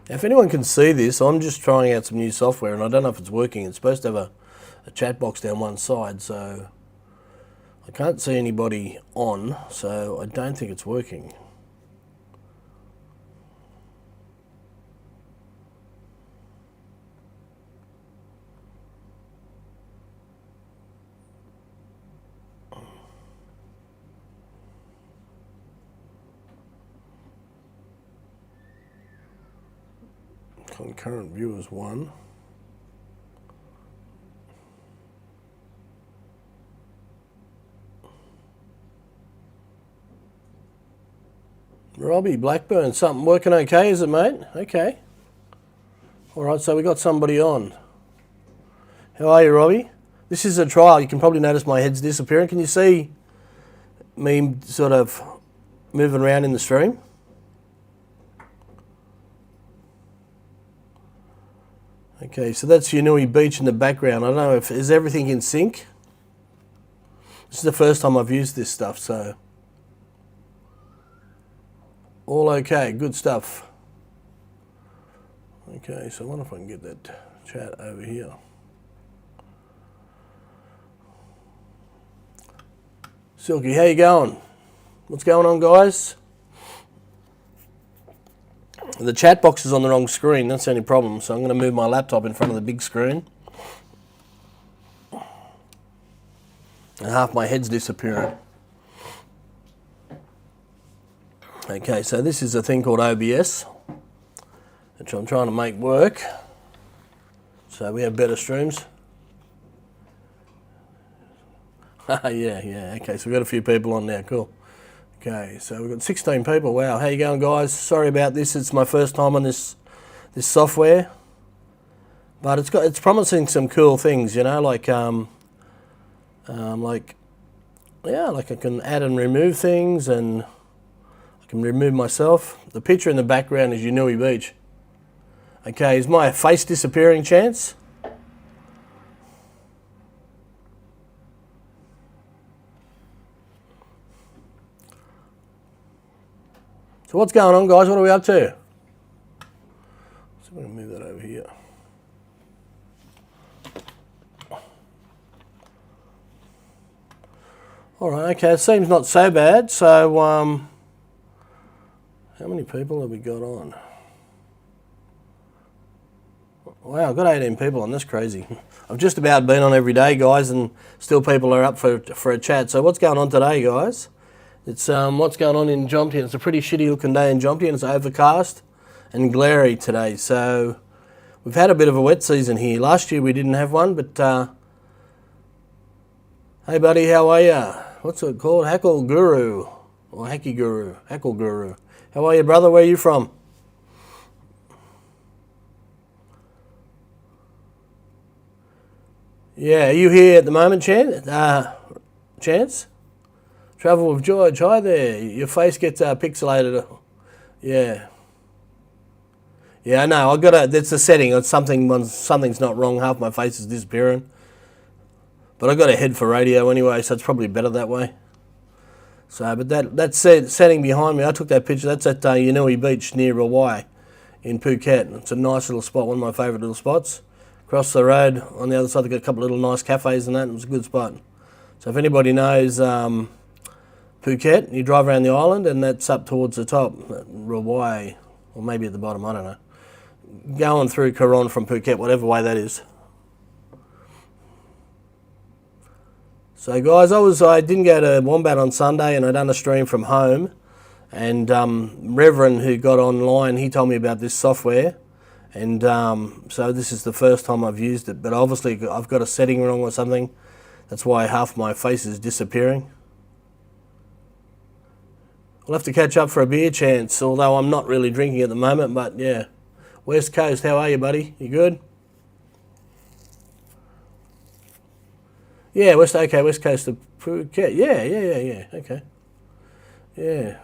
If anyone can see this, I'm just trying out some new software and I don't know if it's working. It's supposed to have a chat box down one side, so I can't see anybody on, so I don't think it's working. Concurrent viewers 1. Robbie Blackburn, something working okay, is it, mate? Okay. All right, so we got somebody on. How are you, Robbie? This is a trial. You can probably notice my head's disappearing. Can you see me sort of moving around in the stream? Okay, so that's Unui Beach in the background. I don't know if is everything in sync. This is the first time I've used this stuff, so all okay, good stuff. Okay, so I wonder if I can get that chat over here. Silky, how you going? What's going on, guys? The chat box is on the wrong screen, that's the only problem, so I'm going to move my laptop in front of the big screen. And half my head's disappearing. Okay, so this is a thing called OBS, which I'm trying to make work, so we have better streams. yeah, okay, so we've got a few people on now, cool. Okay, so we've got 16 people. Wow, how you going, guys? Sorry about this. It's my first time on this software, but it's promising some cool things, you know, like I can add and remove things, and I can remove myself. The picture in the background is Unui Beach. Okay, is my face disappearing, Chance? So what's going on, guys? What are we up to? So I'm going to move that over here. All right, okay, it seems not so bad. So how many people have we got on? Wow, I've got 18 people on. That's crazy. I've just about been on every day, guys, and still people are up for a chat. So what's going on today, guys? It's what's going on in Jomtien. It's a pretty shitty looking day in Jomtien. It's overcast and glary today. So we've had a bit of a wet season here. Last year we didn't have one, but hey buddy, how are you? What's it called? Hackle Guru or Hacky Guru? Hackle Guru. How are you, brother? Where are you from? Yeah, are you here at the moment, Chance? Travel with George, hi there. Your face gets pixelated. Yeah. Yeah, I know. That's the setting. It's something's not wrong. Half my face is disappearing. But I got a head for radio anyway, so it's probably better that way. So, but that setting behind me, I took that picture. That's at Unui Beach near Hawaii in Phuket. It's a nice little spot, one of my favourite little spots. Across the road, on the other side, they've got a couple of little nice cafes and that. It was a good spot. So if anybody knows Phuket, you drive around the island and that's up towards the top, Hawaii, or maybe at the bottom, I don't know. Going through Coron from Phuket, whatever way that is. So guys, I didn't go to Wombat on Sunday and I done a stream from home, and Reverend who got online, he told me about this software, and so this is the first time I've used it, but obviously I've got a setting wrong or something. That's why half my face is disappearing. We'll have to catch up for a beer, Chance, although I'm not really drinking at the moment, but yeah. West Coast, how are you, buddy? You good? Yeah, West Coast of Phuket. Yeah, okay. Yeah.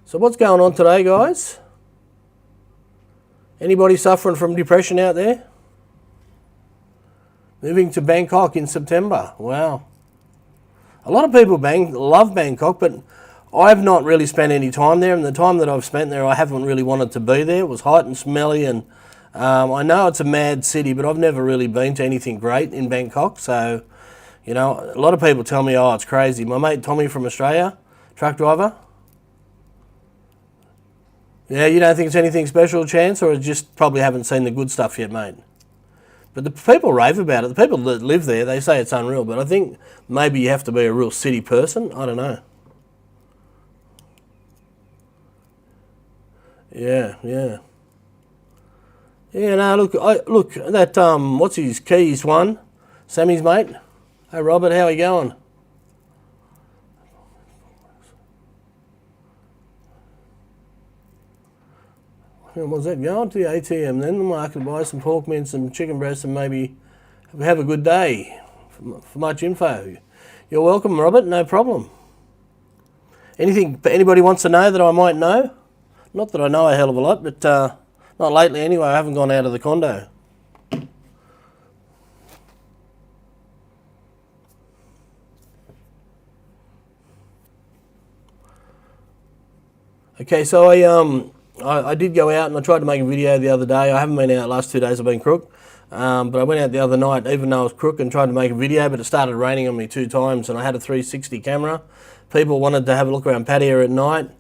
So what's going on today, guys? Anybody suffering from depression out there? Moving to Bangkok in September. Wow. A lot of people love Bangkok, but I've not really spent any time there, and the time that I've spent there, I haven't really wanted to be there. It was hot and smelly, and I know it's a mad city, but I've never really been to anything great in Bangkok. So, you know, a lot of people tell me, oh, it's crazy. My mate Tommy from Australia, truck driver. Yeah, you don't think it's anything special, Chance, or just probably haven't seen the good stuff yet, mate? But the people rave about it. The people that live there, they say it's unreal. But I think maybe you have to be a real city person. I don't know. Yeah. Yeah, no, look, that, what's his, Keys one? Sammy's mate. Hey, Robert, how are you going? Was that going to the ATM, then the market, buy some pork mince, some chicken breast, and maybe have a good day. For much info. You're welcome, Robert, no problem. Anything anybody wants to know that I might know? Not that I know a hell of a lot, but not lately anyway. I haven't gone out of the condo. Okay, so I did go out and I tried to make a video the other day. I haven't been out the last 2 days. I've been crook. But I went out the other night, even though I was crook, and tried to make a video, but it started raining on me 2 times, and I had a 360 camera. People wanted to have a look around Pattaya at night,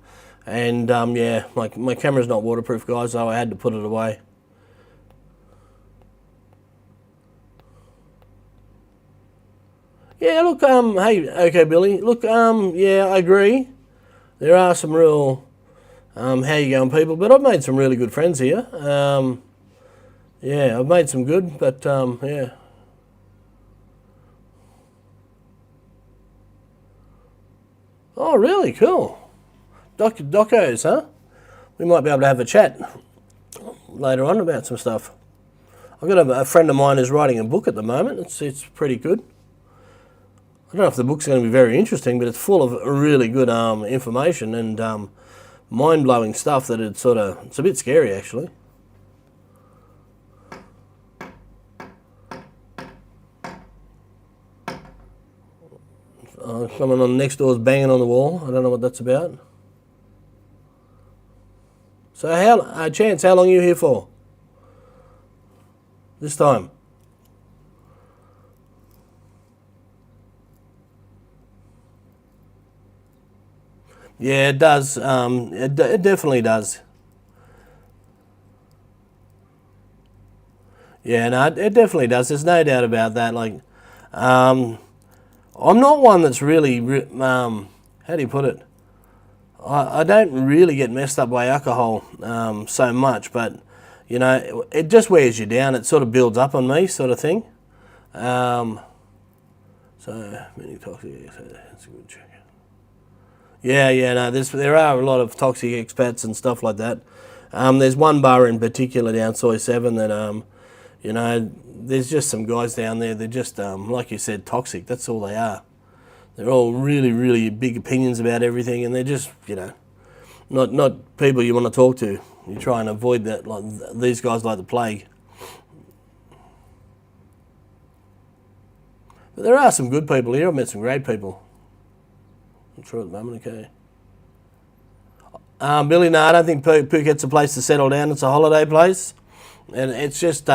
and yeah, my camera's not waterproof, guys, so I had to put it away. Yeah, look, hey, okay, Billy. Look, yeah, I agree. There are some real, how you going, people? But I've made some really good friends here. Yeah, I've made some good, but yeah. Oh, really? Cool. Docos, huh? We might be able to have a chat later on about some stuff. I've got a friend of mine who's writing a book at the moment. It's pretty good. I don't know if the book's going to be very interesting, but it's full of really good information and mind-blowing stuff that it's a bit scary, actually. Someone on next door is banging on the wall. I don't know what that's about. So Chance, how long are you here for? This time? Yeah, it does. It definitely does. Yeah, no, it definitely does. There's no doubt about that. Like, I'm not one that's really, how do you put it? I don't really get messed up by alcohol so much, but, you know, it just wears you down. It sort of builds up on me, sort of thing. So, many toxic, that's a good check. Yeah, no, there are a lot of toxic expats and stuff like that. There's one bar in particular down Soy 7 that, you know, there's just some guys down there, they're just, like you said, toxic. That's all they are. They're all really, really big opinions about everything, and they're just, you know, not people you want to talk to. You try and avoid that, like these guys like the plague. But there are some good people here. I've met some great people. I'm sure at the moment, okay. Billy, no, I don't think Phuket's a place to settle down. It's a holiday place, and it's just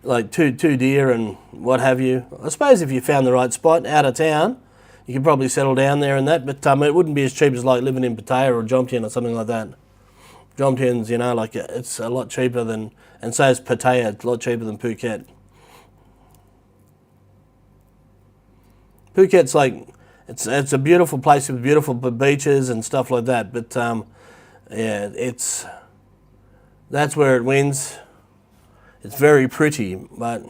like too dear and what have you. I suppose if you found the right spot out of town, you could probably settle down there and that, but it wouldn't be as cheap as like living in Pattaya or Jomtien or something like that. Jomtien's, you know, like it's a lot cheaper than, and so is Pattaya, it's a lot cheaper than Phuket. Phuket's like, it's a beautiful place with beautiful beaches and stuff like that, but yeah, that's where it wins. It's very pretty, but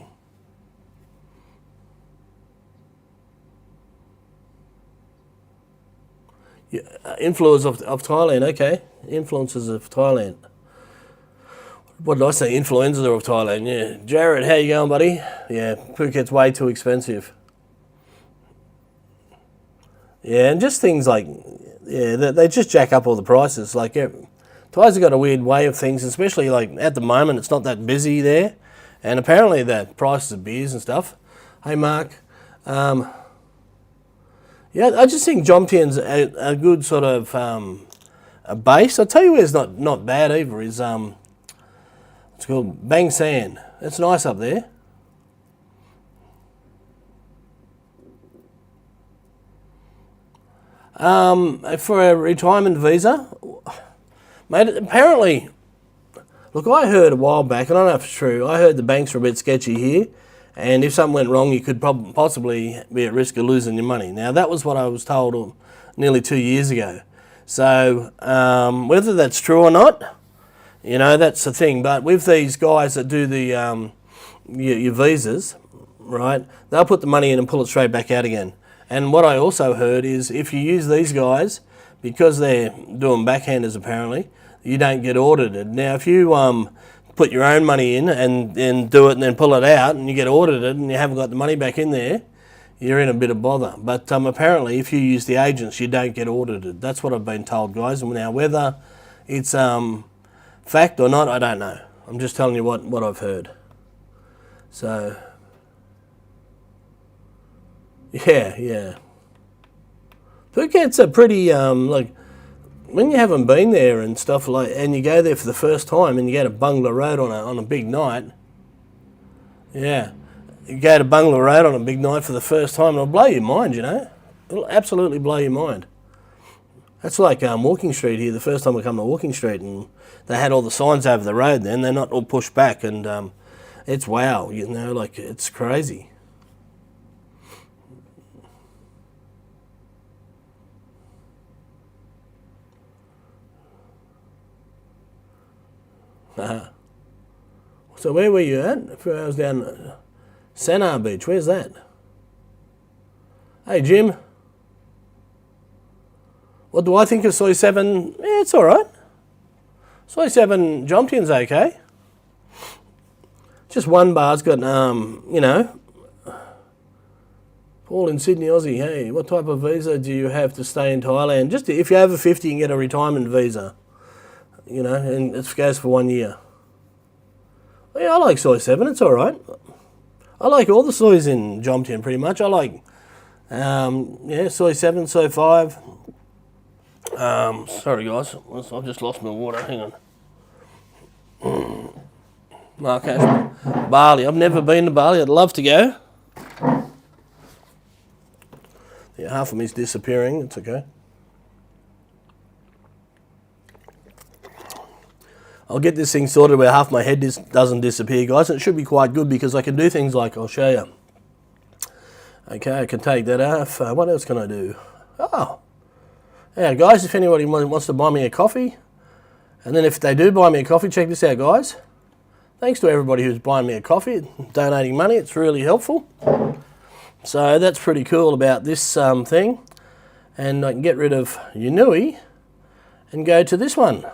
yeah, influence of Thailand, okay. Influences of Thailand. What did I say? Influenza of Thailand, yeah. Jared, how you going, buddy? Yeah, Phuket's way too expensive. Yeah, and just things like, yeah, they just jack up all the prices. Like, yeah, Thai's got a weird way of things, especially like at the moment, it's not that busy there. And apparently the prices of beers and stuff. Hey, Mark. Yeah, Yeah, I just think Jomtyen's a good sort of a base. I'll tell you where's not bad either is it's called Bang San. It's nice up there. For a retirement visa, mate, apparently, look, I heard a while back, and I don't know if it's true, I heard the banks were a bit sketchy here, and if something went wrong, you could possibly be at risk of losing your money. Now, that was what I was told nearly 2 years ago. So, whether that's true or not, you know, that's the thing. But with these guys that do the your visas, right, they'll put the money in and pull it straight back out again. And what I also heard is if you use these guys, because they're doing backhanders apparently, you don't get audited. Now, if you put your own money in and do it and then pull it out and you get audited and you haven't got the money back in there, you're in a bit of bother. But apparently if you use the agents, you don't get audited. That's what I've been told, guys. And now whether it's fact or not, I don't know. I'm just telling you what I've heard. So, yeah. Phuket's a pretty, like, when you haven't been there and stuff like, and you go there for the first time and you go to Bungalow Road on a big night, yeah, you go to Bungalow Road on a big night for the first time, it'll blow your mind, you know. It'll absolutely blow your mind. That's like Walking Street here, the first time I come to Walking Street, and they had all the signs over the road then, they're not all pushed back, and it's wow, you know, like, it's crazy. So where were you at? A few hours down Sanaa Beach. Where's that? Hey, Jim. What do I think of Soy 7? Yeah, it's all right. Soy 7 Jomtyen's okay. Just one bar's got, you know, Paul in Sydney, Aussie. Hey, what type of visa do you have to stay in Thailand? Just if you're over 50, you can get a retirement visa. You know, and it goes for 1 year. Yeah, I like Soy 7, it's alright. I like all the soys in Jomtyen pretty much. I like, yeah, Soy 7, Soy 5. Sorry guys, I've just lost my water, hang on. Marrakesh, Bali, I've never been to Bali, I'd love to go. Yeah, half of me's disappearing, it's okay. I'll get this thing sorted where half my head doesn't disappear, guys. It should be quite good because I can do things like, I'll show you. Okay, I can take that off. What else can I do? Oh, yeah, guys, if anybody wants to buy me a coffee, and then if they do buy me a coffee, check this out, guys. Thanks to everybody who's buying me a coffee, donating money. It's really helpful. So that's pretty cool about this thing. And I can get rid of Unui and go to this one.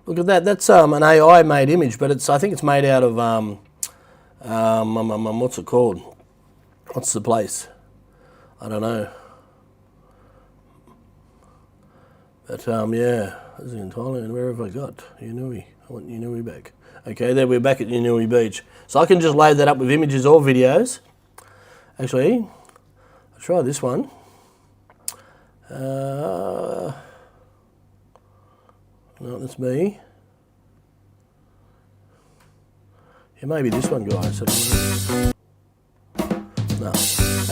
Look at that. That's an AI made image, but I think it's made out of what's it called? What's the place? I don't know. But yeah, this is in Thailand. Where have I got Unui? I want Unui back. Okay, there we're back at Unui Beach. So I can just load that up with images or videos. Actually, I'll try this one. No, that's me. Yeah, maybe this one, guys. No.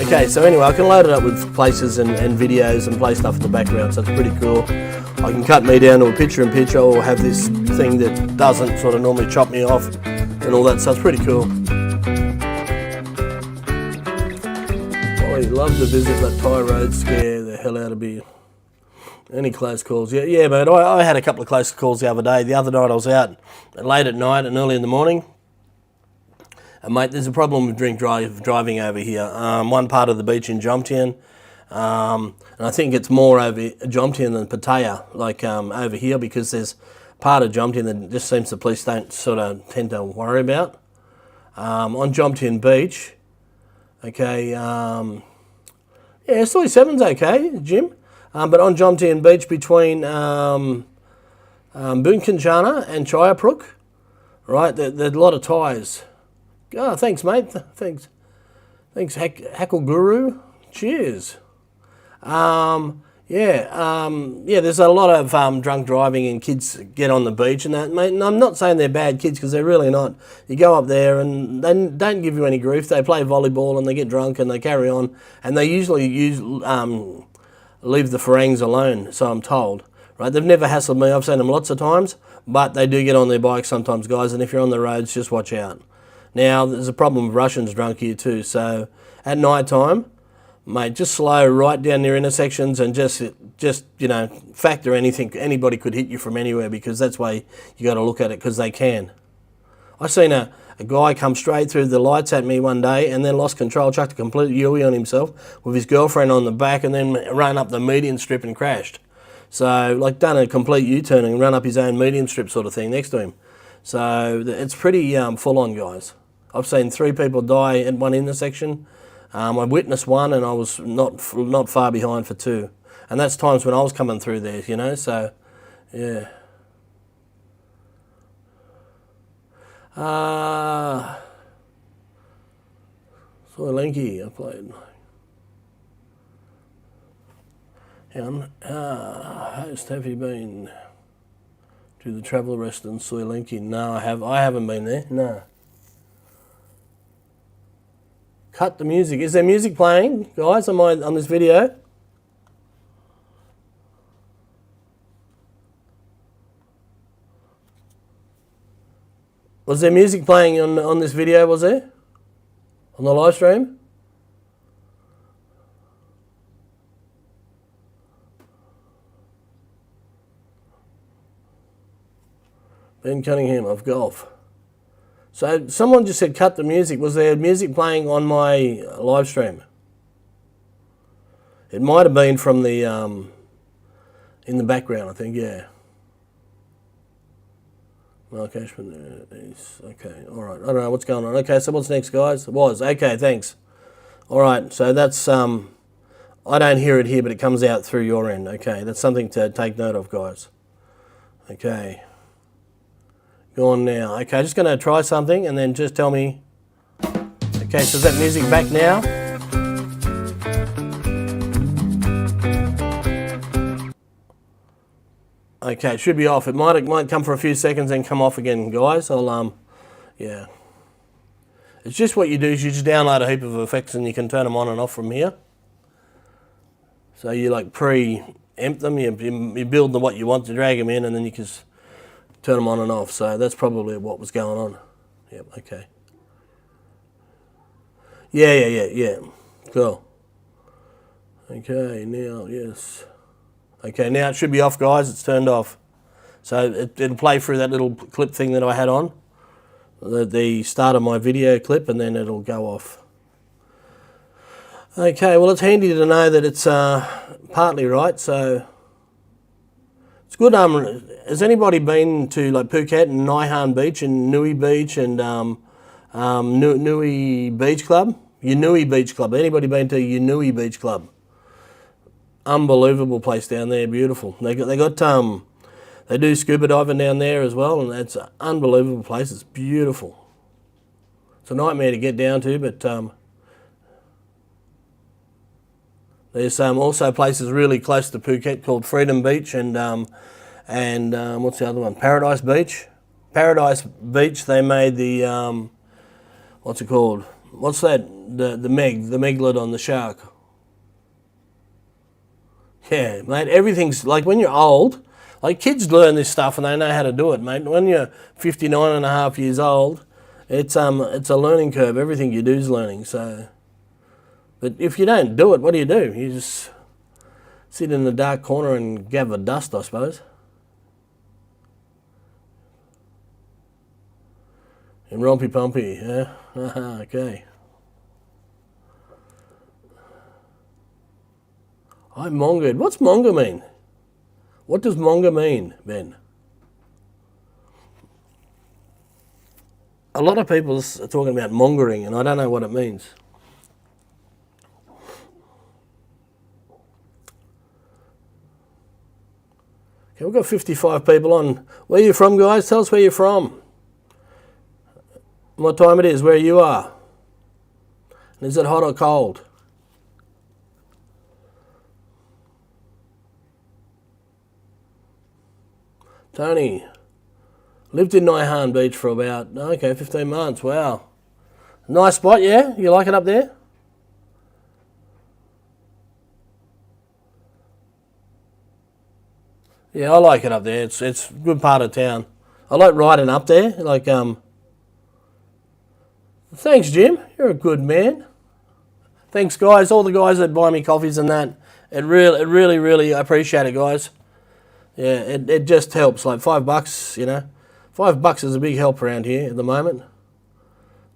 Okay, so anyway, I can load it up with places and videos and play stuff in the background, so it's pretty cool. I can cut me down to a picture-in-picture or have this thing that doesn't sort of normally chop me off and all that, so it's pretty cool. I love to visit that Thai road, scare the hell out of me. Any close calls? Yeah, mate. I had a couple of close calls the other day. The other night I was out late at night and early in the morning. And mate, there's a problem with driving over here. One part of the beach in Jomtyen, and I think it's more over Jomtyen than Pattaya, like over here, because there's part of Jomtyen that just seems the police don't sort of tend to worry about. On Jomtyen Beach, okay, yeah, Soy 7's okay, Jim. But on Jomtyen Beach between Bunkanchana and Chayapruk, right, there's a lot of Thais. Oh, thanks, mate. Thanks, Hackle Guru. Cheers. Yeah, there's a lot of drunk driving and kids get on the beach and that, mate. And I'm not saying they're bad kids because they're really not. You go up there and they don't give you any grief. They play volleyball and they get drunk and they carry on. And they usually leave the Farangs alone, so I'm told. Right? They've never hassled me. I've seen them lots of times, but they do get on their bikes sometimes, guys. And if you're on the roads, just watch out. Now, there's a problem with Russians drunk here too. So at night time, mate, just slow right down near intersections and just factor anything. Anybody could hit you from anywhere because that's why you got to look at it because they can. I seen a guy come straight through the lights at me one day and then lost control, chucked a complete Yui on himself with his girlfriend on the back and then ran up the median strip and crashed. So, like, done a complete U-turn and run up his own median strip sort of thing next to him. So, it's pretty full on, guys. I've seen 3 people die at one intersection. I witnessed one and I was not far behind for 2. And that's times when I was coming through there, so, yeah. Soy Linky, I played. Hang on. Host, have you been to the travel restaurant Soy Linky? No, I haven't been there, no. Cut the music. Is there music playing, guys, on this video? Was there music playing on this video, was there? On the live stream? Ben Cunningham of golf. So someone just said cut the music. Was there music playing on my live stream? It might have been from the in the background, I think, yeah. Mark Ashman is okay. All right. I don't know what's going on. Okay, so what's next, guys? It was okay. Thanks. All right. So that's I don't hear it here, but it comes out through your end. Okay, that's something to take note of, guys. Okay. Go on now. Okay, just going to try something and then just tell me. Okay, so is that music back now? Okay, it should be off. It might come for a few seconds and come off again, guys. Yeah. It's just what you do is you just download a heap of effects and you can turn them on and off from here. So you like pre-empt them, you build them what you want to drag them in and then you can turn them on and off. So that's probably what was going on. Yep, okay. Yeah. Cool. Okay, now, yes. Okay, now it should be off, guys. It's turned off. So it'll play through that little clip thing that I had on, the start of my video clip, and then it'll go off. Okay, well, it's handy to know that it's partly right, so it's good. Has anybody been to like Phuket and Naihan Beach and Nui Beach and Nui Beach Club? Unui Beach Club. Anybody been to Unui Beach Club? Unbelievable place down there, beautiful. They do scuba diving down there as well, and it's an unbelievable place. It's beautiful. It's a nightmare to get down to, but there's also places really close to Phuket called Freedom Beach and what's the other one? Paradise Beach. Paradise Beach. They made the what's it called? What's that? The meg lid on the shark. Yeah, mate, everything's, like when you're old, like kids learn this stuff and they know how to do it, mate. When you're 59 and a half years old, it's a learning curve. Everything you do is learning, so. But if you don't do it, what do? You just sit in the dark corner and gather dust, I suppose. And rompy pumpy, yeah? Okay. I mongered. What's monger mean? What does monger mean, Ben? A lot of people are talking about mongering, and I don't know what it means. Okay, we've got 55 people on. Where are you from, guys? Tell us where you're from. What time it is, where you are. And is it hot or cold? Tony, lived in Naihan Beach for about, 15 months. Wow. Nice spot, yeah? You like it up there? Yeah, I like it up there. It's a good part of town. I like riding up there. Thanks, Jim. You're a good man. Thanks, guys. All the guys that buy me coffees and that. It really I appreciate it, guys. Yeah, it just helps. Like $5, you know. $5 is a big help around here at the moment.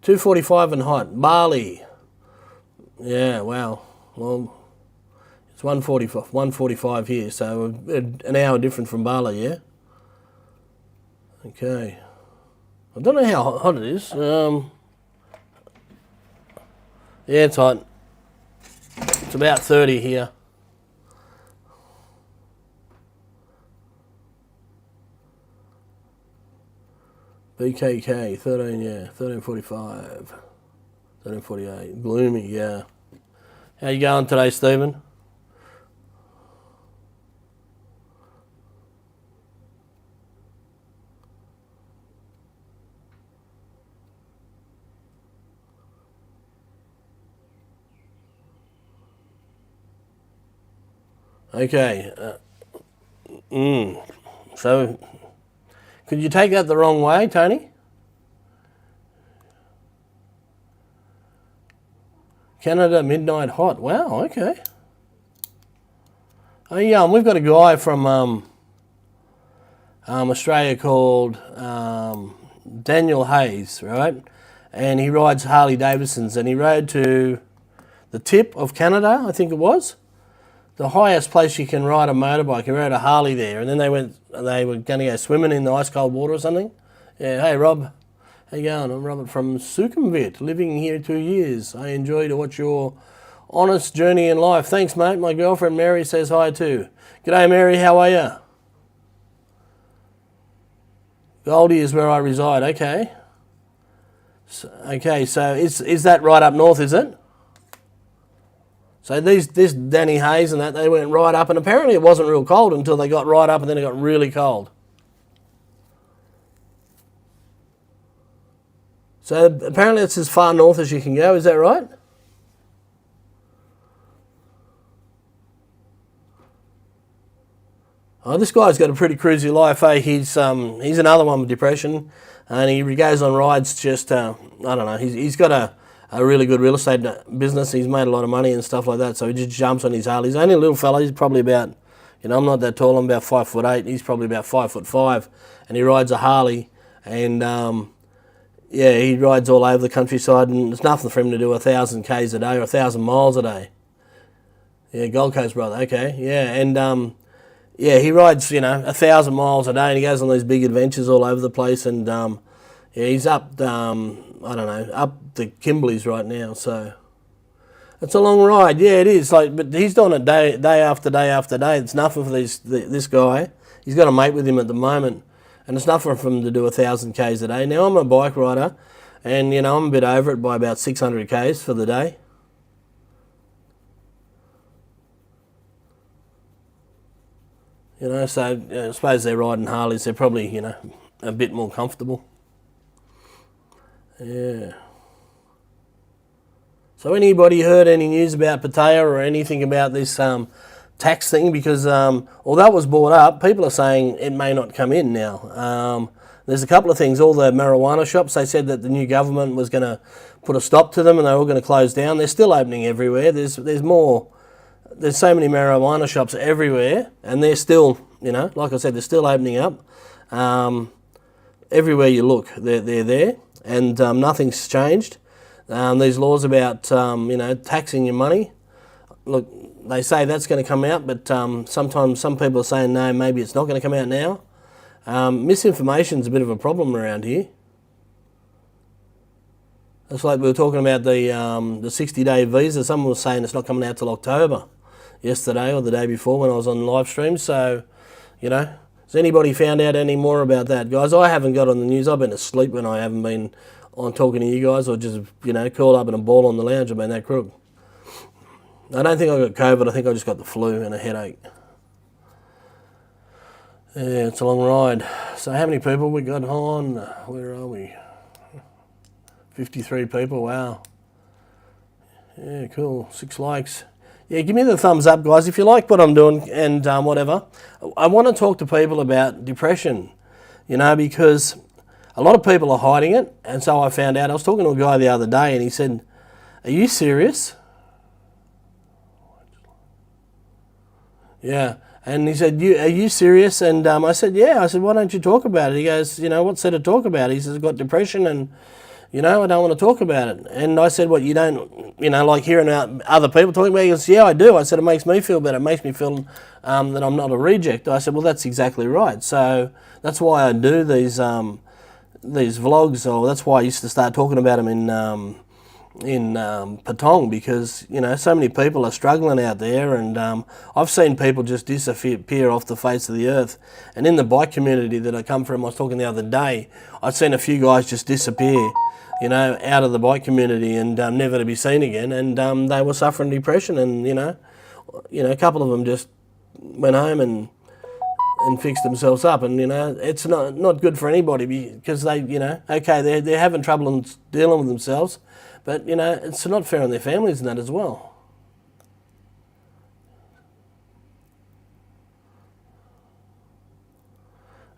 245 and hot. Bali. Yeah, wow. Well, it's 145 here, so an hour different from Bali, yeah? Okay. I don't know how hot it is. Yeah, it's hot. It's about 30 here. BKK, 1345. 1348. Gloomy, yeah. How you going today, Stephen? Okay. So, could you take that the wrong way, Tony? Canada midnight hot. Wow. Okay. Oh yeah, we've got a guy from Australia called Daniel Hayes, right? And he rides Harley Davidsons, and he rode to the tip of Canada, I think it was. The highest place you can ride a motorbike. He rode a Harley there, and then they were going to go swimming in the ice cold water or something. Yeah, hey Rob, how you going? I'm Robert from Sukhumvit, living here 2 years. I enjoy to watch your honest journey in life. Thanks, mate. My girlfriend Mary says hi too. G'day, Mary. How are you? Goldie is where I reside. Okay. So is that right up north? Is it? So this Danny Hayes and that, they went right up, and apparently it wasn't real cold until they got right up, and then it got really cold. So apparently it's as far north as you can go, is that right? Oh, this guy's got a pretty cruisy life, eh? He's another one with depression, and he goes on rides just, I don't know, he's got a really good real estate business. He's made a lot of money and stuff like that, so he just jumps on his Harley. He's only a little fella. He's probably about, I'm not that tall. I'm about 5'8". He's probably about 5'5", and he rides a Harley, and he rides all over the countryside, and there's nothing for him to do 1,000 k's a day or 1,000 miles a day. Yeah, Gold Coast brother. Okay, yeah, and he rides 1,000 miles a day, and he goes on these big adventures all over the place, and he's up up the Kimberleys right now, so it's a long ride. Yeah, it is. But he's doing it day after day after day. It's nothing for this guy. He's got a mate with him at the moment, and it's nothing for him to do 1,000 k's a day. Now I'm a bike rider, and I'm a bit over it by about 600 k's for the day. So I suppose they're riding Harleys. They're probably a bit more comfortable. Yeah. So anybody heard any news about Pattaya or anything about this tax thing? Because although it was brought up, people are saying it may not come in now. There's a couple of things. All the marijuana shops, they said that the new government was going to put a stop to them, and they were all going to close down. They're still opening everywhere. There's more. There's so many marijuana shops everywhere, and they're still, like I said, they're still opening up. Everywhere you look, they're there, and nothing's changed. These laws about, taxing your money, look, they say that's going to come out, but sometimes some people are saying, no, maybe it's not going to come out now. Misinformation's a bit of a problem around here. It's like we were talking about the 60-day visa. Someone was saying it's not coming out till October yesterday or the day before when I was on live stream. So, has anybody found out any more about that, guys? I haven't got on the news. I've been asleep when I haven't been on talking to you guys, or just, curled up in a ball on the lounge. I've been that crook. I don't think I got COVID. I think I just got the flu and a headache. Yeah, it's a long ride. So how many people we got on? Where are we? 53 people, wow. Yeah, cool, 6 likes. Yeah, give me the thumbs up, guys, if you like what I'm doing and whatever. I want to talk to people about depression, you know, because a lot of people are hiding it. And so I found out, I was talking to a guy the other day and he said, "Are you serious?" Yeah. And he said, "Are you serious?" And I said, "Yeah." I said, "Why don't you talk about it?" He goes, "You know, what's there to talk about?" He says, "I've got depression and, you know, I don't want to talk about it." And I said, "What, you don't, you know, like hearing other people talking about it?" He goes, "Yeah, I do." I said, "It makes me feel better. It makes me feel that I'm not a reject." I said, "Well, that's exactly right." So that's why I do these vlogs, or that's why I used to start talking about them in Patong, because, you know, so many people are struggling out there, and I've seen people just disappear off the face of the earth. And in the bike community that I come from, I was talking the other day, I've seen a few guys just disappear, you know, out of the bike community and never to be seen again, and they were suffering depression, and you know, a couple of them just went home and fixed themselves up. And you know, it's not good for anybody, because they, you know, okay, they're having trouble and dealing with themselves, but you know, it's not fair on their families and that as well.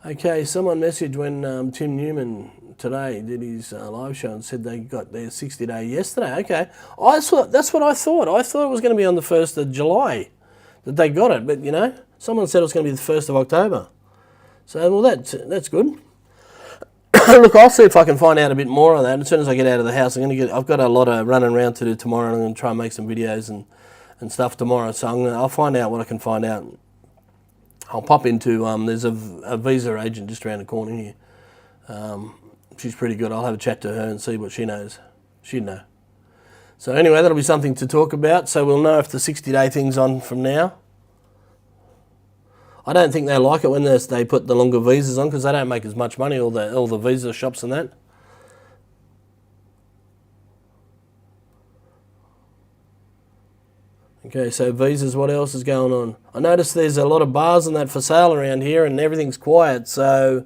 Okay, someone messaged when Tim Newman today did his live show and said they got their 60-day yesterday. Okay, that's what I thought. I thought it was going to be on the 1st of July that they got it, but you know, someone said it was going to be the 1st of October. So, well, that's good. Look, I'll see if I can find out a bit more on that. As soon as I get out of the house, I've got a lot of running around to do tomorrow, and I'm going to try and make some videos and stuff tomorrow. So I'll find out what I can find out. I'll pop into, there's a visa agent just around the corner here. She's pretty good. I'll have a chat to her and see what she knows. She'd know. So anyway, that'll be something to talk about. So we'll know if the 60-day thing's on from now. I don't think they like it when they put the longer visas on, because they don't make as much money, all the visa shops and that. Okay, so visas, what else is going on? I noticed there's a lot of bars and that for sale around here, and everything's quiet. So,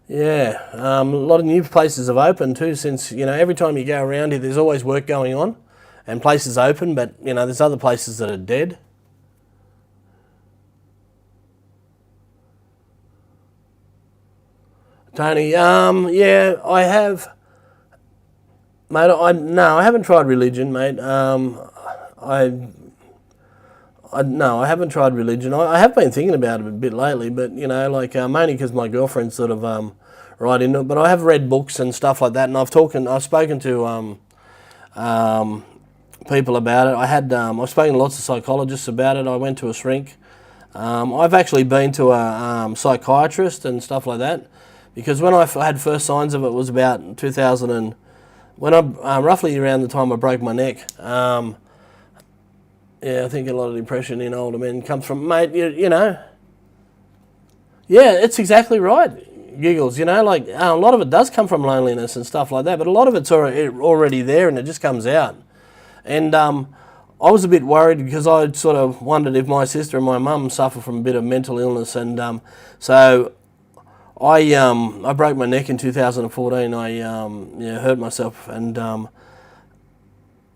yeah, a lot of new places have opened too, since, you know, every time you go around here, there's always work going on and places open, but, you know, there's other places that are dead. Tony, yeah, I have, mate. No, I haven't tried religion, mate. No, I haven't tried religion. I have been thinking about it a bit lately, but you know, like mainly because my girlfriend's sort of right into it. But I have read books and stuff like that, and I've spoken to people about it. I've spoken to lots of psychologists about it. I went to a shrink. I've actually been to a psychiatrist and stuff like that. Because when I had first signs of it was about 2000 and when roughly around the time I broke my neck. Yeah, I think a lot of depression in older men comes from, mate, you know. Yeah, it's exactly right. Giggles, you know, like a lot of it does come from loneliness and stuff like that, but a lot of it's already there and it just comes out. And I was a bit worried because I sort of wondered if my sister and my mum suffer from a bit of mental illness, and so I broke my neck in 2014. I hurt myself, and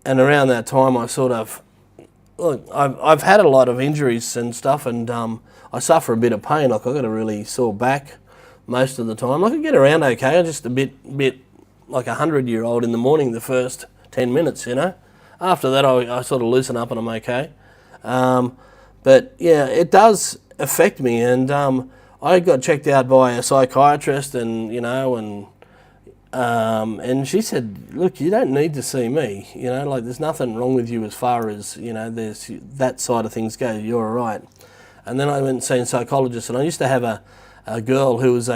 around that time I sort of, look, I've had a lot of injuries and stuff, and I suffer a bit of pain. Like I got a really sore back most of the time. Like I get around okay. I'm just a bit like 100-year-old in the morning the first 10 minutes, you know. After that I sort of loosen up and I'm okay. But yeah, it does affect me, and I got checked out by a psychiatrist, and you know, and she said, "Look, you don't need to see me. You know, like there's nothing wrong with you as far as, you know, there's that side of things go. You're all right." And then I went and seen a psychologist, and I used to have a girl who was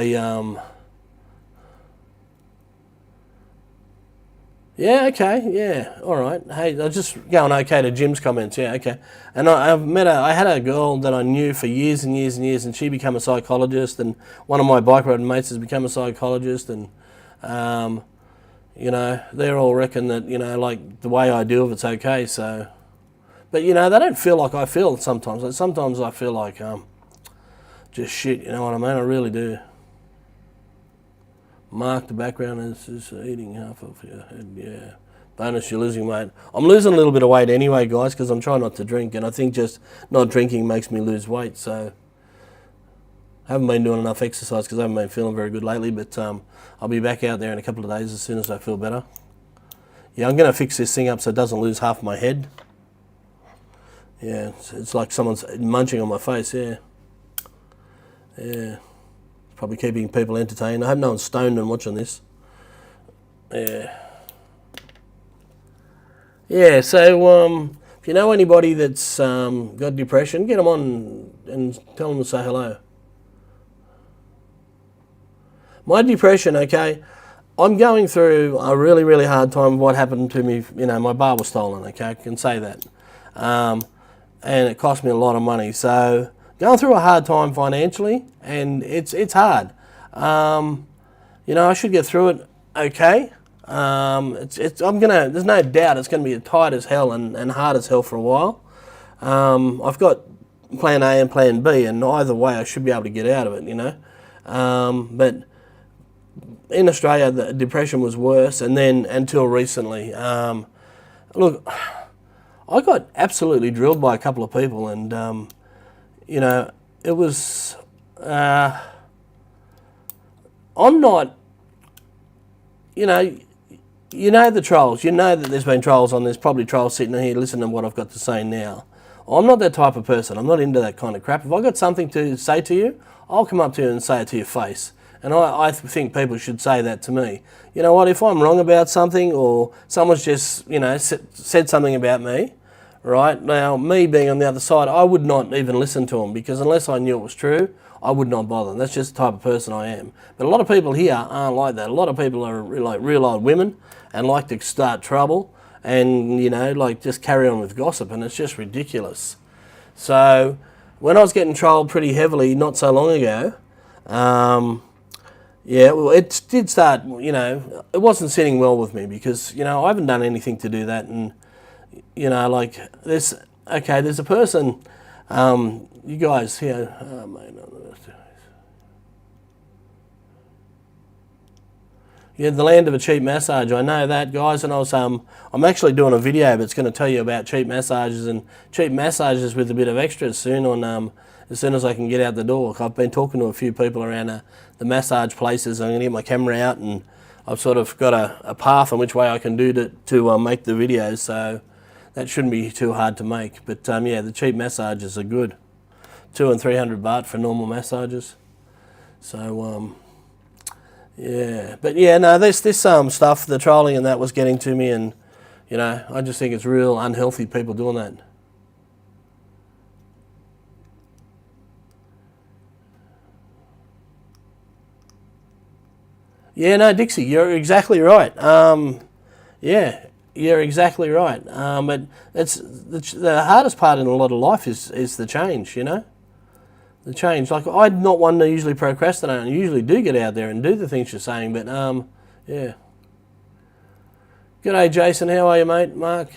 yeah, okay, yeah, all right. Hey, I was just going okay to Jim's comments, yeah, okay. And I had a girl that I knew for years and years and years, and she became a psychologist, and one of my bike riding mates has become a psychologist, and, you know, they all reckon that, you know, like the way I deal with it's okay, so. But, you know, they don't feel like I feel sometimes. Like sometimes I feel like, just shit, you know what I mean? I really do. Mark, the background is eating half of your head, yeah. Bonus, you're losing weight. I'm losing a little bit of weight anyway, guys, because I'm trying not to drink, and I think just not drinking makes me lose weight, so... I haven't been doing enough exercise because I haven't been feeling very good lately, but I'll be back out there in a couple of days as soon as I feel better. Yeah, I'm going to fix this thing up so it doesn't lose half my head. Yeah, it's like someone's munching on my face, yeah. Yeah. Probably keeping people entertained. I hope no one's stoned and watching this. Yeah. Yeah, so if you know anybody that's got depression, get them on and tell them to say hello. My depression, okay, I'm going through a really, really hard time with what happened to me. You know, my bar was stolen, okay, I can say that. And it cost me a lot of money. So going through a hard time financially, and it's hard. You know, I should get through it okay. There's no doubt it's gonna be tight as hell and hard as hell for a while. I've got plan A and plan B, and either way I should be able to get out of it, you know. But in Australia, the depression was worse, and then until recently. Look, I got absolutely drilled by a couple of people, and you know, it was. I'm not. You know the trolls. You know that there's been trolls on. There's probably trolls sitting here listening to what I've got to say now. I'm not that type of person. I'm not into that kind of crap. If I got something to say to you, I'll come up to you and say it to your face. And I think people should say that to me. You know what, if I'm wrong about something or someone's just, you know, said something about me, right, now me being on the other side, I would not even listen to them because unless I knew it was true, I would not bother. That's just the type of person I am. But a lot of people here aren't like that. A lot of people are like real old women and like to start trouble and, you know, like just carry on with gossip, and it's just ridiculous. So when I was getting trolled pretty heavily not so long ago, yeah, well, it did start, you know, it wasn't sitting well with me because, you know, I haven't done anything to do that. And, you know, like, there's a person, you guys here, oh, mate, yeah, the land of a cheap massage, I know that, guys, and I'm actually doing a video that's going to tell you about cheap massages with a bit of extras soon on, as soon as I can get out the door. I've been talking to a few people around the massage places. I'm going to get my camera out, and I've sort of got a path on which way I can do to make the videos, so that shouldn't be too hard to make. But yeah, the cheap massages are good. 200 and 300 baht for normal massages. So yeah, but yeah, no, this stuff, the trolling and that was getting to me, and you know, I just think it's real unhealthy people doing that. Yeah, no, Dixie, you're exactly right. Yeah, you're exactly right. But it's the hardest part in a lot of life is the change, you know? The change. Like, I'm not one to usually procrastinate. I usually do get out there and do the things you're saying, but, yeah. G'day, Jason. How are you, mate? Mark?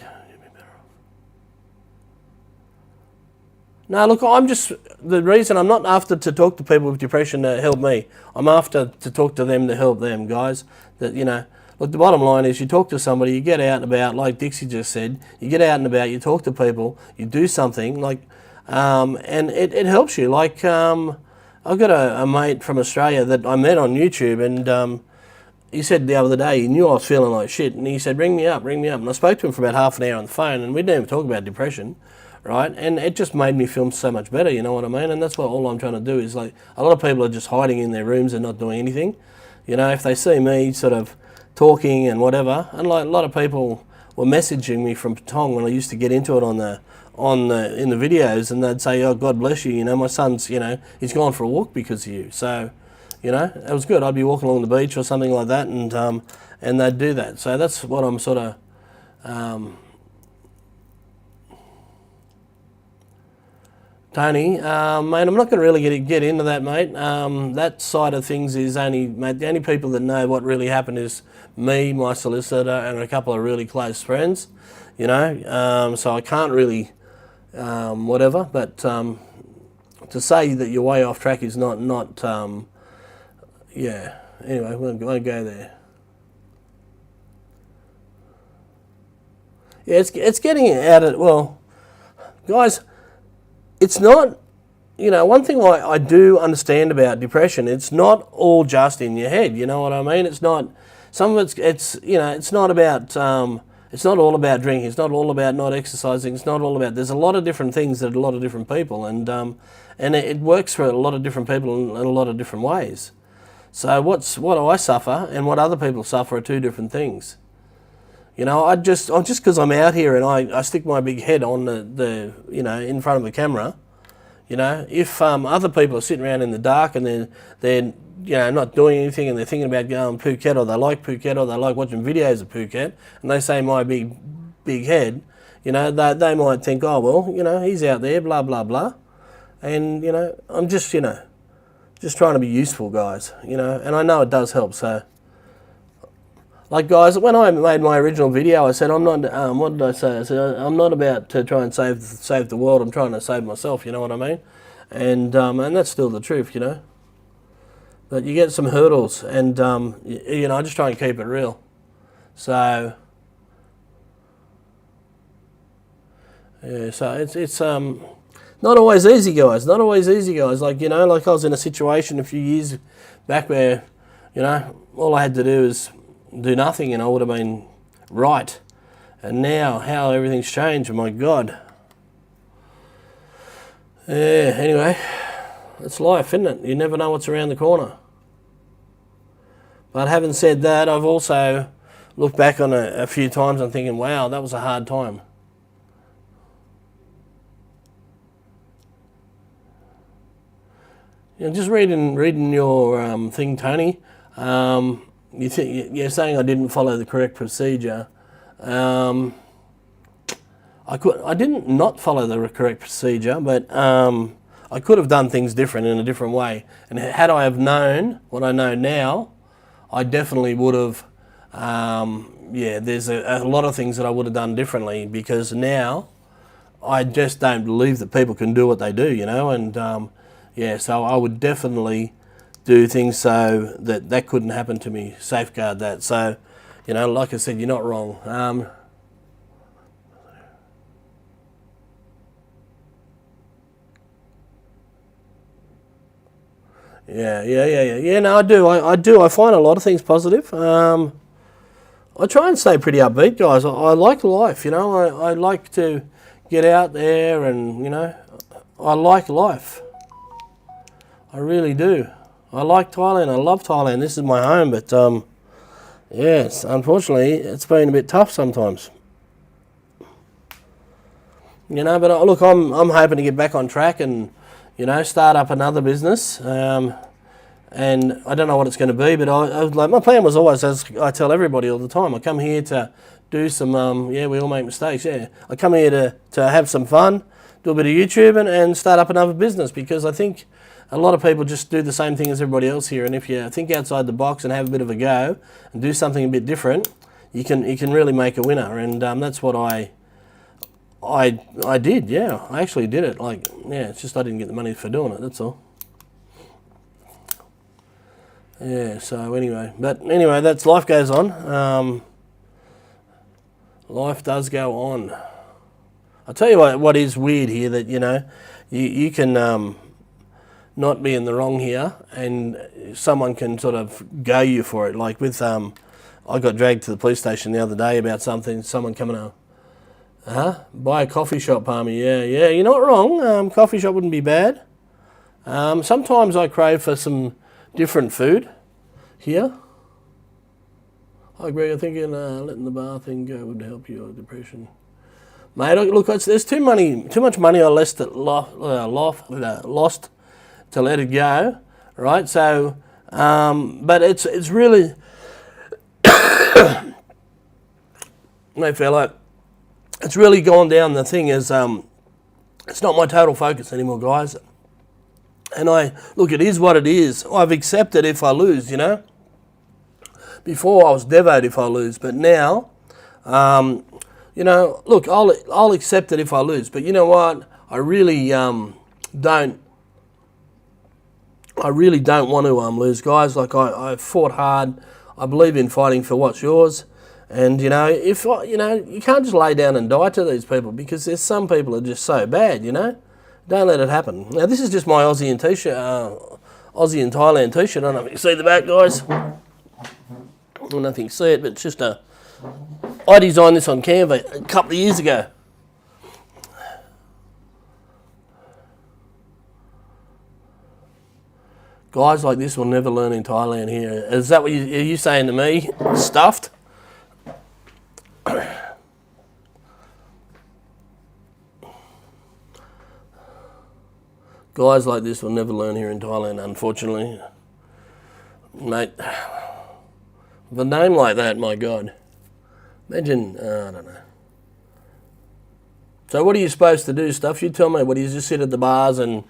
No, look, the reason I'm not after to talk to people with depression to help me. I'm after to talk to them to help them, guys. That, you know, look, the bottom line is you talk to somebody, you get out and about, like Dixie just said, you get out and about, you talk to people, you do something, like, and it helps you. Like, I've got a mate from Australia that I met on YouTube, and he said the other day he knew I was feeling like shit, and he said, ring me up. And I spoke to him for about half an hour on the phone, and we didn't even talk about depression. Right, and it just made me feel so much better, you know what I mean? And that's what all I'm trying to do is, like, a lot of people are just hiding in their rooms and not doing anything. You know, if they see me sort of talking and whatever, and like a lot of people were messaging me from Patong when I used to get into it in the videos, and they'd say, oh, God bless you, you know, my son's, you know, he's gone for a walk because of you. So, you know, it was good. I'd be walking along the beach or something like that, and they'd do that. So that's what I'm sort of... Tony, mate, I'm not going to really get into that, mate. That side of things is mate, the only people that know what really happened is me, my solicitor, and a couple of really close friends, you know. So I can't really, whatever, but to say that you're way off track is not yeah. Anyway, we won't go there. Yeah, it's getting out of, well, guys, it's not, you know, one thing I do understand about depression, it's not all just in your head, you know what I mean? It's not, some of it's you know, it's not about, it's not all about drinking, it's not all about not exercising, it's not all about, there's a lot of different things that a lot of different people, and it works for a lot of different people in a lot of different ways. So what I suffer and what other people suffer are two different things. You know, just because I'm out here and I stick my big head on the you know, in front of the camera, you know, if other people are sitting around in the dark and they're you know, not doing anything and they're thinking about going to Phuket, or they like Phuket, or they like watching videos of Phuket, and they say my big head, you know, they might think, oh, well, you know, he's out there, blah, blah, blah. And, you know, I'm just, you know, just trying to be useful, guys, you know, and I know it does help. So, like, guys, when I made my original video, I said I'm not, what did I say? I said I'm not about to try and save the world, I'm trying to save myself, you know what I mean? And that's still the truth, you know. But you get some hurdles, and, you know, I just try and keep it real. So, yeah, so it's not always easy, guys. Not always easy, guys. Like, you know, like I was in a situation a few years back where, you know, all I had to do is do nothing and I would have been right. And now, how everything's changed, my God. Yeah, anyway, it's life, isn't it? You never know what's around the corner. But having said that, I've also looked back on a few times and thinking, wow, that was a hard time. You know, just reading your thing, Tony. You're saying I didn't follow the correct procedure. I didn't not follow the correct procedure, but I could have done things different in a different way. And had I have known what I know now, I definitely would have. Yeah, there's a lot of things that I would have done differently, because now I just don't believe that people can do what they do, you know, and. Yeah, so I would definitely do things so that couldn't happen to me, safeguard that. So, you know, like I said, you're not wrong. Yeah. No, I do. I do. I find a lot of things positive. I try and stay pretty upbeat, guys. I like life, you know. I like to get out there and, you know, I like life. I really do. I like Thailand. I love Thailand. This is my home, but yes, unfortunately, it's been a bit tough sometimes. You know, but look, I'm hoping to get back on track and, you know, start up another business. And I don't know what it's going to be, but I like, my plan was always, as I tell everybody all the time, I come here to do some. Yeah, we all make mistakes. Yeah, I come here to have some fun, do a bit of YouTube, and start up another business, because I think a lot of people just do the same thing as everybody else here, and if you think outside the box and have a bit of a go and do something a bit different, you can really make a winner. And that's what I did. Yeah, I actually did it. Like, yeah, it's just I didn't get the money for doing it. That's all. Yeah. So anyway, that's life goes on. Life does go on. I'll tell you what is weird here, that, you know, you can not be in the wrong here, and someone can sort of go you for it. Like with, I got dragged to the police station the other day about something, someone coming out, buy a coffee shop, Palmy. Yeah, you're not wrong. Coffee shop wouldn't be bad. Sometimes I crave for some different food here. Hi Greg, I think letting the bar thing go would help your depression. Mate, look, there's too much money I lost to let it go, right? So, but it's really, mate, fella, it's really gone down. The thing is, it's not my total focus anymore, guys. And look, it is what it is. I've accepted if I lose, you know. Before I was devout if I lose, but now, you know, look, I'll accept it if I lose. But you know what? I really don't I really don't want to lose, guys. Like I fought hard. I believe in fighting for what's yours. And, if, you can't just lay down and die to these people, because there's some people are just so bad, Don't let it happen. Now, this is just my Aussie and T-shirt, Aussie and Thailand T-shirt. I don't know if you see the back, guys. I don't know if you can see it, but it's just I designed this on Canva a couple of years ago. Guys like this will never learn in Thailand here. Is that what are you saying to me? Stuffed? Guys like this will never learn here in Thailand, unfortunately. Mate, with a name like that, my God. Imagine, I don't know. So what are you supposed to do, Stuff? You tell me. What do you just sit at the bars and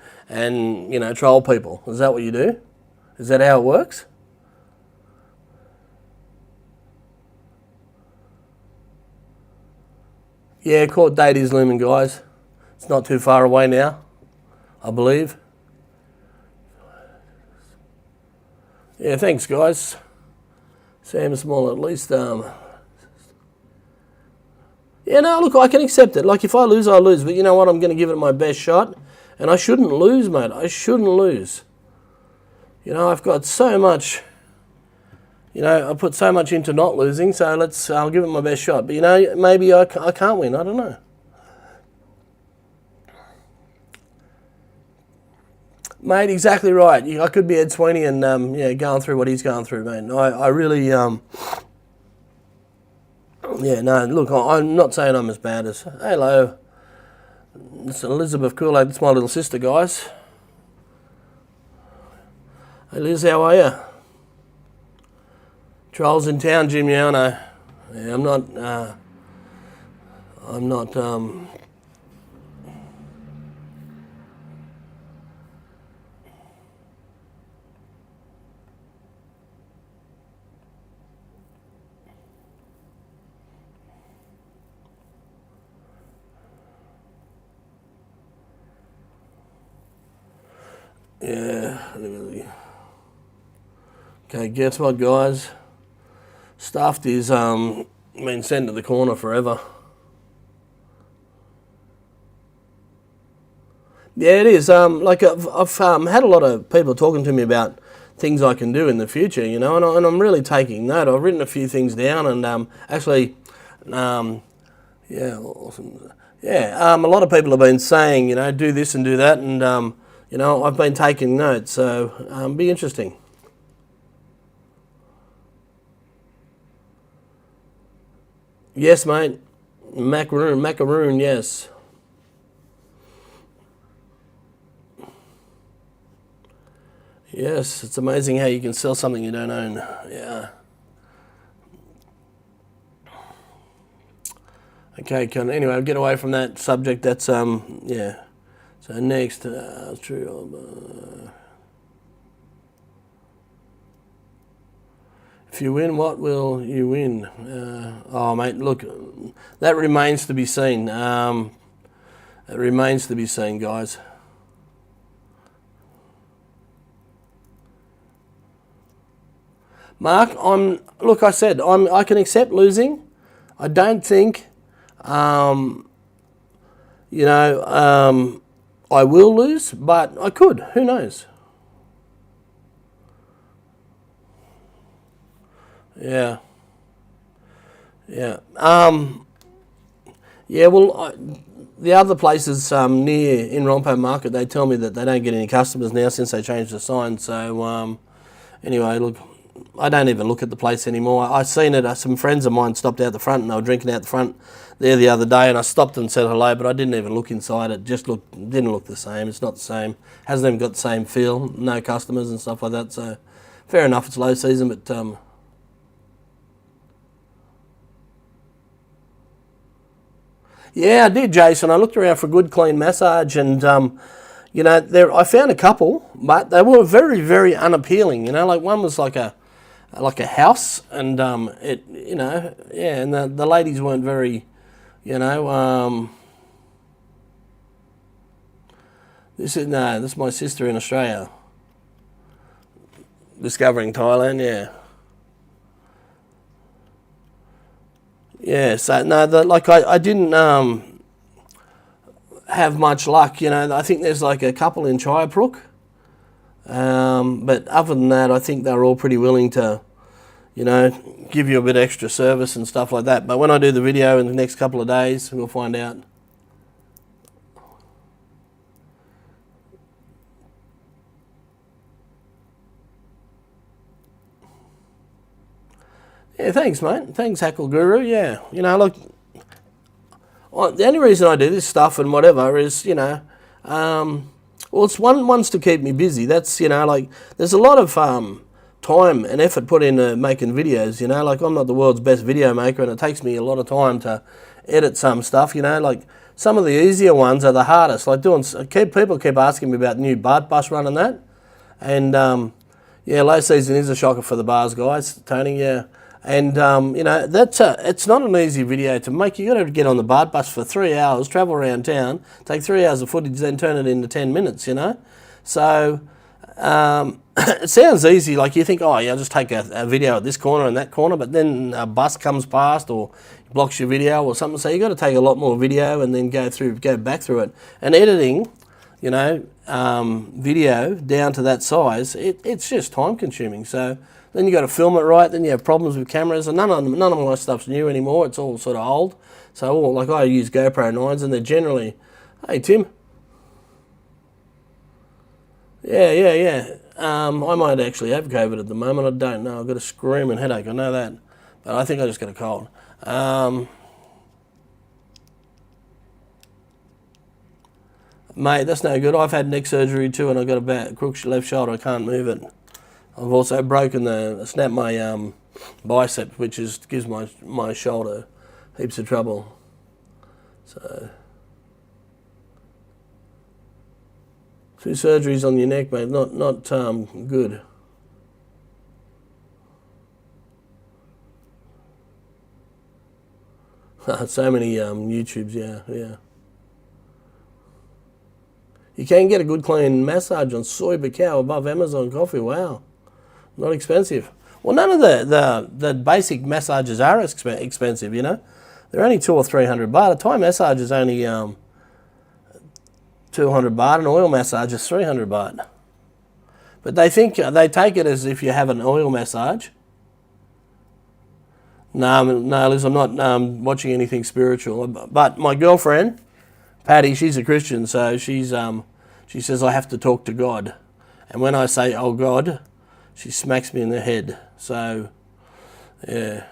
troll people? Is that what you do? Is that how it works? Yeah, court date is looming, guys. It's not too far away now, I believe. Yeah, thanks, guys. Sam Small, at least. Yeah, no, look, I can accept it. Like, if I lose, I lose. But you know what? I'm going to give it my best shot. And I shouldn't lose, mate. I shouldn't lose. I've got so much. I put so much into not losing, so I'll give it my best shot. But, maybe I can't win. I don't know. Mate, exactly right. I could be Ed Sweeney and, going through what he's going through, mate. I really, yeah, no, look, I'm not saying I'm as bad as, hello, it's Elizabeth Kool-Aid, it's my little sister, guys. Hey, Liz, how are you? Trolls in town, Jim Yano. Yeah, I'm not, yeah, okay, guess what, guys? Stuffed is been sent to the corner forever. Yeah, it is. Like I've had a lot of people talking to me about things I can do in the future, and I'm really taking note. I've written a few things down, and actually, yeah, awesome. Yeah, a lot of people have been saying, do this and do that, and I've been taking notes, so be interesting. Yes, mate. Macaroon, yes. Yes, it's amazing how you can sell something you don't own. Yeah. Okay, anyway, I'll get away from that subject. That's, yeah. So next, true. If you win, what will you win? Oh, mate, look, that remains to be seen. It remains to be seen, guys. Mark, look, I said, I can accept losing. I don't think, I will lose, but I could. Who knows? Yeah. Yeah. Yeah, well, the other places near in Rompo Market, they tell me that they don't get any customers now since they changed the sign. So, anyway, look, I don't even look at the place anymore. I seen it. Some friends of mine stopped out the front, and they were drinking out the front there the other day, and I stopped and said hello, but I didn't even look inside. It just didn't look the same. It's not the same. Hasn't even got the same feel. No customers and stuff like that. So, fair enough. It's low season, but yeah, I did, Jason. I looked around for a good, clean massage, and I found a couple, but they were very, very unappealing. Like one was like a house, and yeah, and the ladies weren't very, this is my sister in Australia. discovering Thailand, yeah. Yeah, so no, like I didn't have much luck, you know. I think there's like a couple in Chaiyapruk, but other than that, I think they're all pretty willing to, you know, give you a bit extra service and stuff like that. But when I do the video in the next couple of days, we'll find out. Yeah, thanks, mate. Thanks, Hackle Guru. Yeah, you know, look, the only reason I do this stuff and whatever is, you know, well, it's one's to keep me busy. That's, you know, like, there's a lot of time and effort put into making videos, you know. Like, I'm not the world's best video maker, and it takes me a lot of time to edit some stuff, you know. Like, some of the easier ones are the hardest. Like, people keep asking me about the new BART bus run and that. And, yeah, low season is a shocker for the bars guys, Tony, yeah. And, you know, it's not an easy video to make. You got to get on the BART bus for 3 hours, travel around town, take 3 hours of footage, then turn it into 10 minutes, you know. So it sounds easy. Like, you think, oh, yeah, I'll just take a video at this corner and that corner, but then a bus comes past or blocks your video or something. So you got to take a lot more video and then go back through it. And editing, you know, video down to that size, it's just time consuming. So then you got to film it right. Then you have problems with cameras, and none of my stuff's new anymore. It's all sort of old. So like I use GoPro 9s, and they're generally, hey Tim. Yeah. I might actually have COVID at the moment. I don't know. I've got a screaming headache. I know that, but I think I just got a cold. Mate, that's no good. I've had neck surgery too, and I've got a bad crook left shoulder. I can't move it. I've also snapped my bicep, which gives my shoulder heaps of trouble. So 2 surgeries on your neck, mate. Not good. So many YouTubes, yeah. You can get a good clean massage on soy cacao above Amazon coffee. Wow. Not expensive. Well, none of the basic massages are expensive, you know. They're only 200 or 300 baht. A Thai massage is only 200 baht. An oil massage is 300 baht. But they take it as if you have an oil massage. No, Liz, I'm not watching anything spiritual. But my girlfriend, Patty, she's a Christian, so she says I have to talk to God. And when I say, oh God, she smacks me in the head. So, yeah.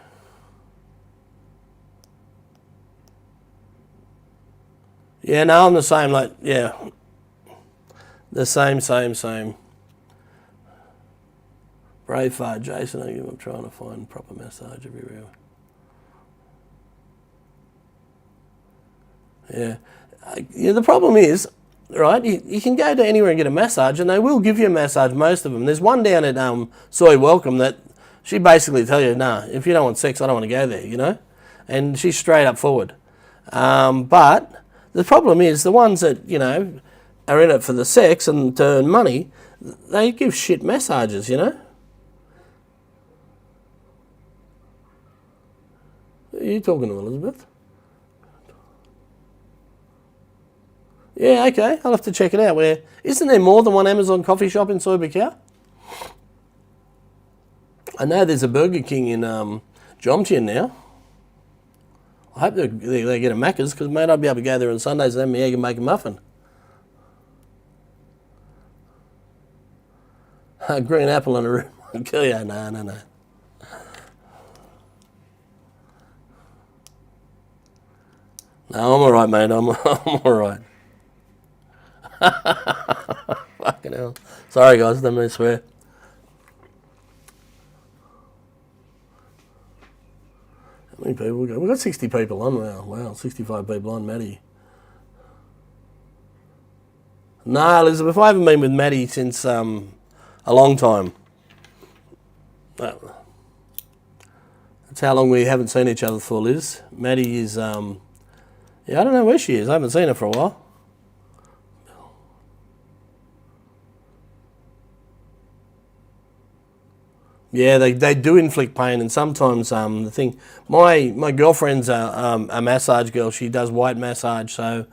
Yeah, no, I'm the same, like, yeah. The same. Braveheart, Jason, I'm trying to find proper massage everywhere. Yeah. The problem is, right, you can go to anywhere and get a massage, and they will give you a massage, most of them. There's one down at Soy Welcome that she basically tell you, nah, if you don't want sex, I don't want to go there, you know? And she's straight up forward. But the problem is the ones that, you know, are in it for the sex and to earn money, they give shit massages, you know? Who are you talking to, Elizabeth? Yeah, okay, I'll have to check it out. Isn't there more than one Amazon coffee shop in Soy Buakhao? I know there's a Burger King in Jomtien now. I hope they get a Macca's, because, mate, I'd be able to go there on Sundays and have my egg and make a muffin. Green apple on a room. I'll kill you. No. No, I'm all right, mate. I'm all right. Fucking hell. Sorry, guys. Don't mean to swear. How many people we got? We've got 60 people on now. Wow, 65 people on, Maddie. No, Elizabeth, I haven't been with Maddie since a long time. That's how long we haven't seen each other for, Liz. Maddie is, yeah, I don't know where she is. I haven't seen her for a while. Yeah, they do inflict pain, and sometimes the thing. My girlfriend's a massage girl. She does white massage, so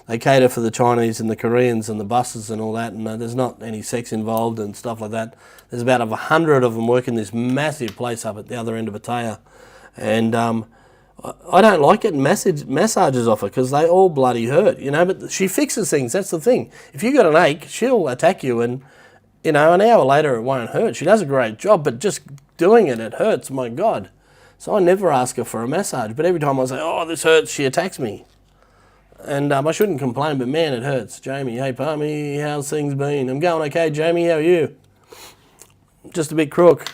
they cater for the Chinese and the Koreans and the buses and all that. And there's not any sex involved and stuff like that. There's about 100 of them working this massive place up at the other end of Pattaya, and I don't like getting massages off her because they all bloody hurt, you know. But she fixes things. That's the thing. If you got an ache, she'll attack you and. You know, an hour later it won't hurt. She does a great job, but just doing it hurts, my God. So I never ask her for a massage, but every time I say, oh, this hurts, she attacks me. And I shouldn't complain, but man, it hurts. Jamie, hey, Palmy, how's things been? I'm going okay, Jamie, how are you? Just a bit crook.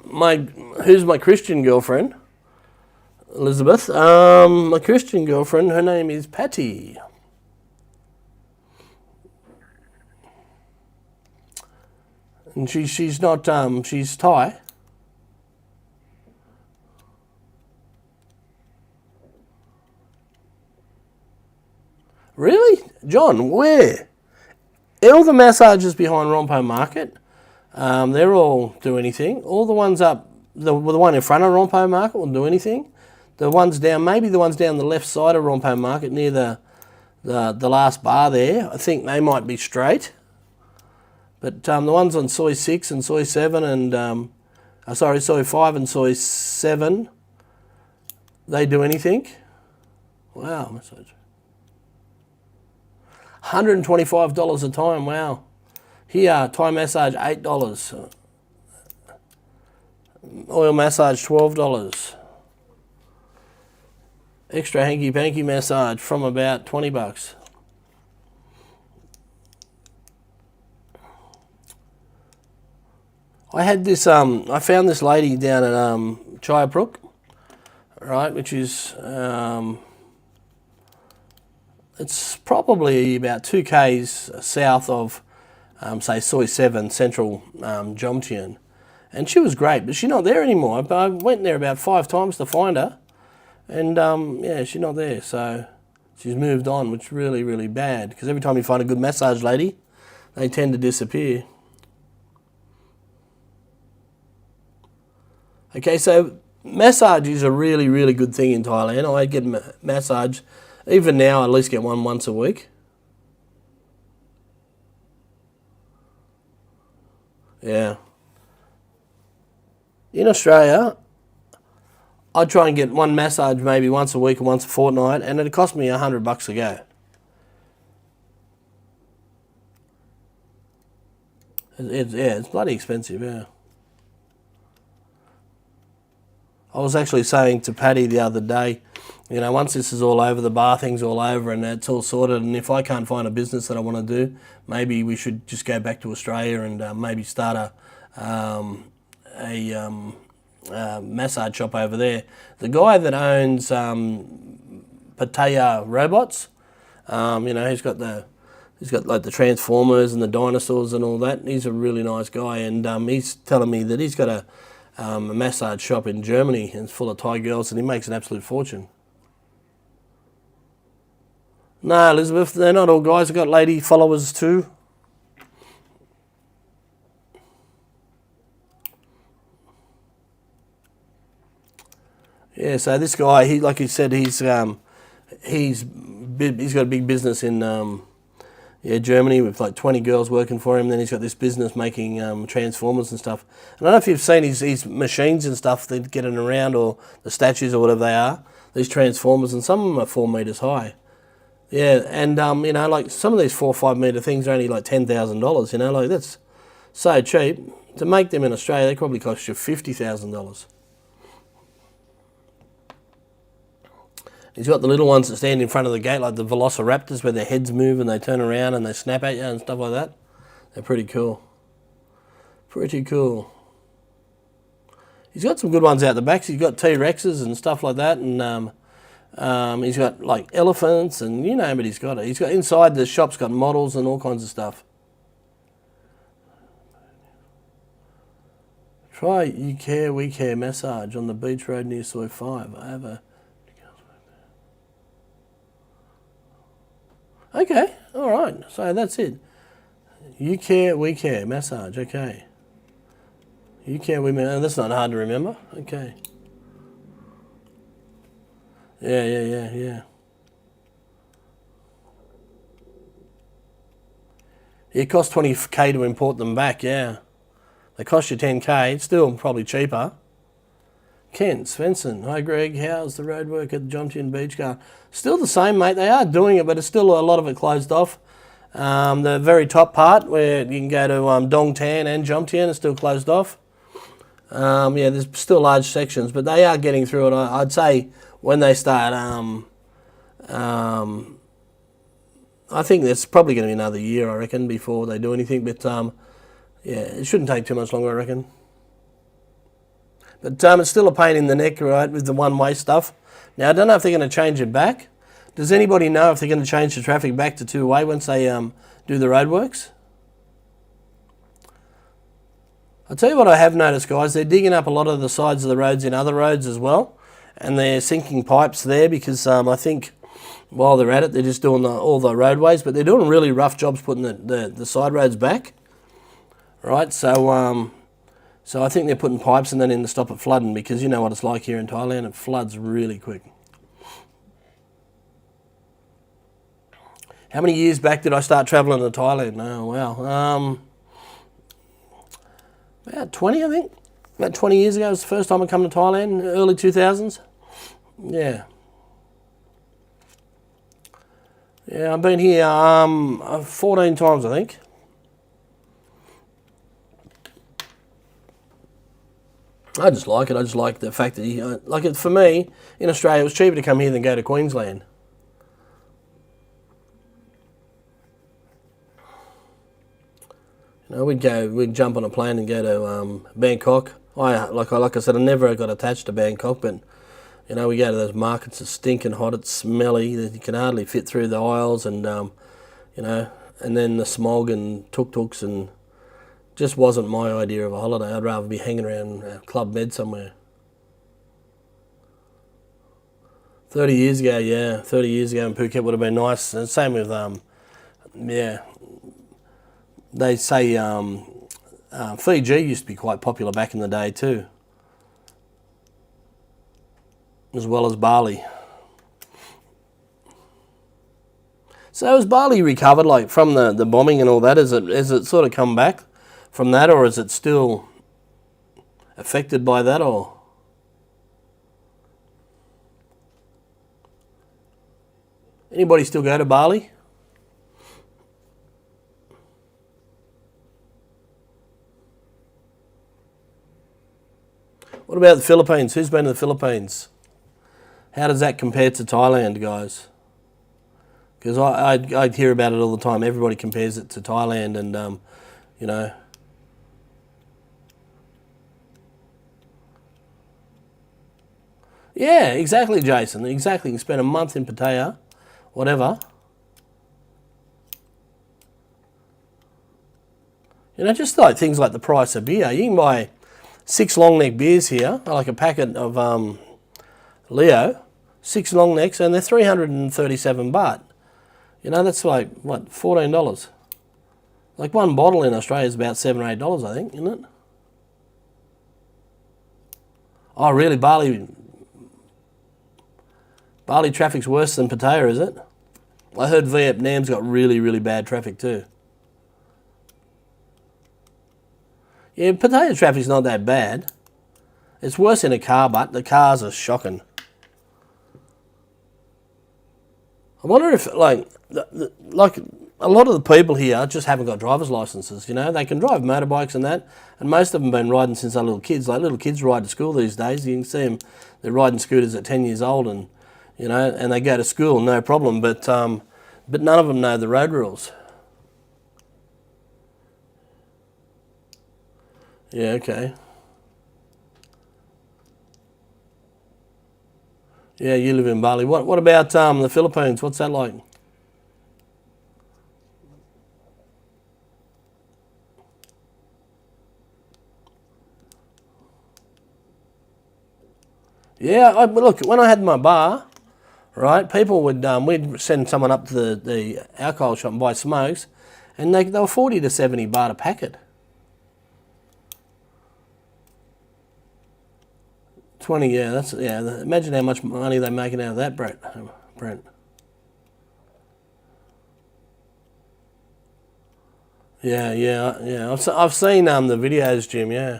Who's my Christian girlfriend? Elizabeth. My Christian girlfriend, her name is Patty. And she's not, she's Thai. Really? John, where? All the massages behind Rompo Market, they're all do anything. All the ones up, the one in front of Rompo Market will do anything. The ones down, maybe the ones down the left side of Rompo Market near the last bar there, I think they might be straight. But the ones on Soy 6 and Soy 7 and, Soy 5 and Soy 7, they do anything. Wow, massage. $125 a time, wow. Here, Thai massage, $8. Oil massage, $12. Extra hanky-panky massage from about $20. I had this, I found this lady down at Chayapuruk, right, which is, it's probably about 2 k's south of, say, Soy 7, central Jomtien. And she was great, but she's not there anymore. But I went there about 5 times to find her, and yeah, she's not there, so she's moved on, which is really, really bad, because every time you find a good massage lady, they tend to disappear. Okay, so massage is a really, really good thing in Thailand. I get massage, even now, I at least get one once a week. Yeah. In Australia, I try and get one massage maybe once a week or once a fortnight, and it cost me $100 a go. It's bloody expensive, yeah. I was actually saying to Patty the other day, you know, once this is all over, the bar thing's all over and it's all sorted, and if I can't find a business that I want to do, maybe we should just go back to Australia and maybe start a massage shop over there. The guy that owns Pattaya Robots, you know, he's got like the Transformers and the dinosaurs and all that. He's a really nice guy, and he's telling me that he's got a massage shop in Germany, and it's full of Thai girls, and he makes an absolute fortune. No, Elizabeth, they're not all guys. I've got lady followers too. Yeah, so this guy, he, like you said, he's got a big business in Germany with like 20 girls working for him. Then he's got this business making Transformers and stuff. And I don't know if you've seen his machines and stuff that get in around, or the statues or whatever they are, these Transformers, and some of them are 4 meters high. Yeah, and you know, like some of these 4 or 5 meter things are only like $10,000. You know, like that's so cheap. To make them in Australia, they probably cost you $50,000. He's got the little ones that stand in front of the gate, like the velociraptors, where their heads move and they turn around and they snap at you and stuff like that. They're pretty cool. Pretty cool. He's got some good ones out the back. He's got T-Rexes and stuff like that, and he's got like elephants and you name it. He's got it. He's got inside the shop's got models and all kinds of stuff. Try You Care We Care massage on the beach road near Soy 5. I have a. Okay, all right. So that's it. You care, we care. Massage, okay. You care, we care. That's not hard to remember. Okay. Yeah. It costs 20k to import them back, yeah. They cost you 10k, it's still probably cheaper. Kent, Svensson, hi Greg, how's the road work at the Jomtien Beach Car? Still the same, mate. They are doing it, but it's still a lot of it closed off. The very top part where you can go to Dong Tan and Jomtien is still closed off. Yeah, there's still large sections, but they are getting through it. I'd say when they start, I think there's probably going to be another year, I reckon, before they do anything. But yeah, it shouldn't take too much longer, I reckon. But it's still a pain in the neck, right, with the one-way stuff. Now, I don't know if they're going to change it back. Does anybody know if they're going to change the traffic back to two-way once they do the roadworks? I'll tell you what I have noticed, guys. They're digging up a lot of the sides of the roads in other roads as well. And they're sinking pipes there because I think while they're at it, they're just doing all the roadways. But they're doing really rough jobs putting the side roads back. Right, so I think they're putting pipes and then in to stop it flooding because you know what it's like here in Thailand. It floods really quick. How many years back did I start travelling to Thailand? Oh, wow. About 20, I think. About 20 years ago was the first time I come to Thailand, early 2000s. Yeah. Yeah, I've been here 14 times, I think. I just like it. I just like the fact that, like it for me, in Australia, it was cheaper to come here than go to Queensland. You know, we'd jump on a plane and go to Bangkok. Like I said, I never got attached to Bangkok, but you know, we go to those markets. It's stinking hot. It's smelly. You can hardly fit through the aisles, and you know, and then the smog and tuk-tuks and. Just wasn't my idea of a holiday. I'd rather be hanging around Club Med somewhere. 30 years ago, yeah. 30 years ago in Phuket would have been nice. And same with, yeah. They say Fiji used to be quite popular back in the day too. As well as Bali. So has Bali recovered, like, from the bombing and all that? Has it sort of come back from that, or is it still affected by that, or? Anybody still go to Bali? What about the Philippines? Who's been to the Philippines? How does that compare to Thailand, guys? Because I hear about it all the time. Everybody compares it to Thailand and, you know. Yeah, exactly, Jason. Exactly. You can spend a month in Pattaya, whatever. You know, just like things like the price of beer. You can buy 6 long neck beers here, like a packet of Leo, 6 long necks, and they're 337 baht. You know, that's like, what, $14? Like one bottle in Australia is about $7 or $8, I think, isn't it? Oh, really? Bali traffic's worse than Pattaya, is it? I heard Vietnam's got really, really bad traffic too. Yeah, Pattaya traffic's not that bad. It's worse in a car, but the cars are shocking. I wonder if, like a lot of the people here just haven't got driver's licenses, you know. They can drive motorbikes and that, and most of them have been riding since they're little kids. Like little kids ride to school these days. You can see them, they're riding scooters at 10 years old and, you know, and they go to school, no problem, but none of them know the road rules. Yeah, okay. Yeah, you live in Bali. What about the Philippines? What's that like? Yeah, look, when I had my bar, right, people would we'd send someone up to the alcohol shop and buy smokes, And they were 40 to 70 baht a packet. 20, yeah, that's, yeah, imagine how much money they're making out of that, Brent. Yeah. I've seen the videos, Jim, yeah.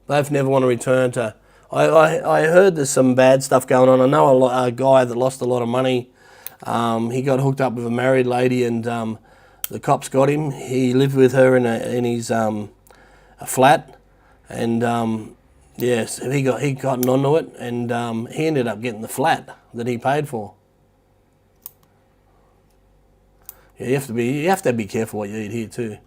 Both never want to return to... I heard there's some bad stuff going on. I know a guy that lost a lot of money. He got hooked up with a married lady, and the cops got him. He lived with her in his a flat, and yes, he got onto it, and he ended up getting the flat that he paid for. Yeah, you have to be careful what you eat here too.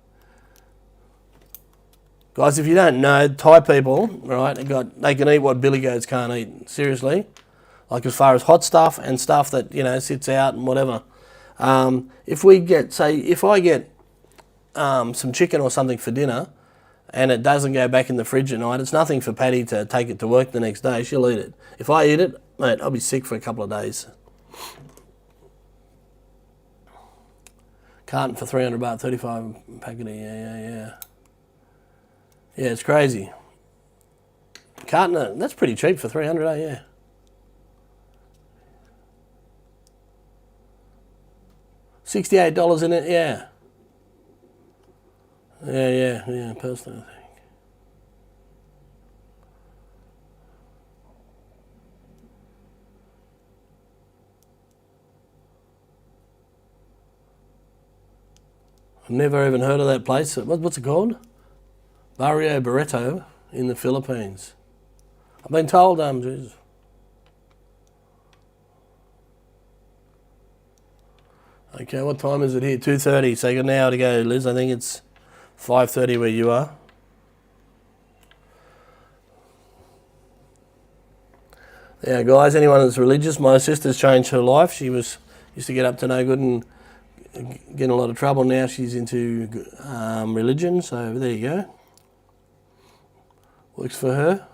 Guys, if you don't know, Thai people, right, they can eat what billy goats can't eat. Seriously. Like as far as hot stuff and stuff that, sits out and whatever. If I get some chicken or something for dinner and it doesn't go back in the fridge at night, it's nothing for Patty to take it to work the next day. She'll eat it. If I eat it, mate, I'll be sick for a couple of days. Carton for 300 baht, 35 packet. Yeah. Yeah, it's crazy. Carton, that's pretty cheap for 300, yeah. $68 in it, yeah. Yeah, personally, I think. I've never even heard of that place. What's it called? Barrio Barreto in the Philippines. I've been told, Jesus. Okay, what time is it here? 2:30, so you got an hour to go, Liz. I think it's 5:30 where you are. Yeah, guys, anyone that's religious, my sister's changed her life. She used to get up to no good and get in a lot of trouble. Now she's into religion, so there you go. Works for her.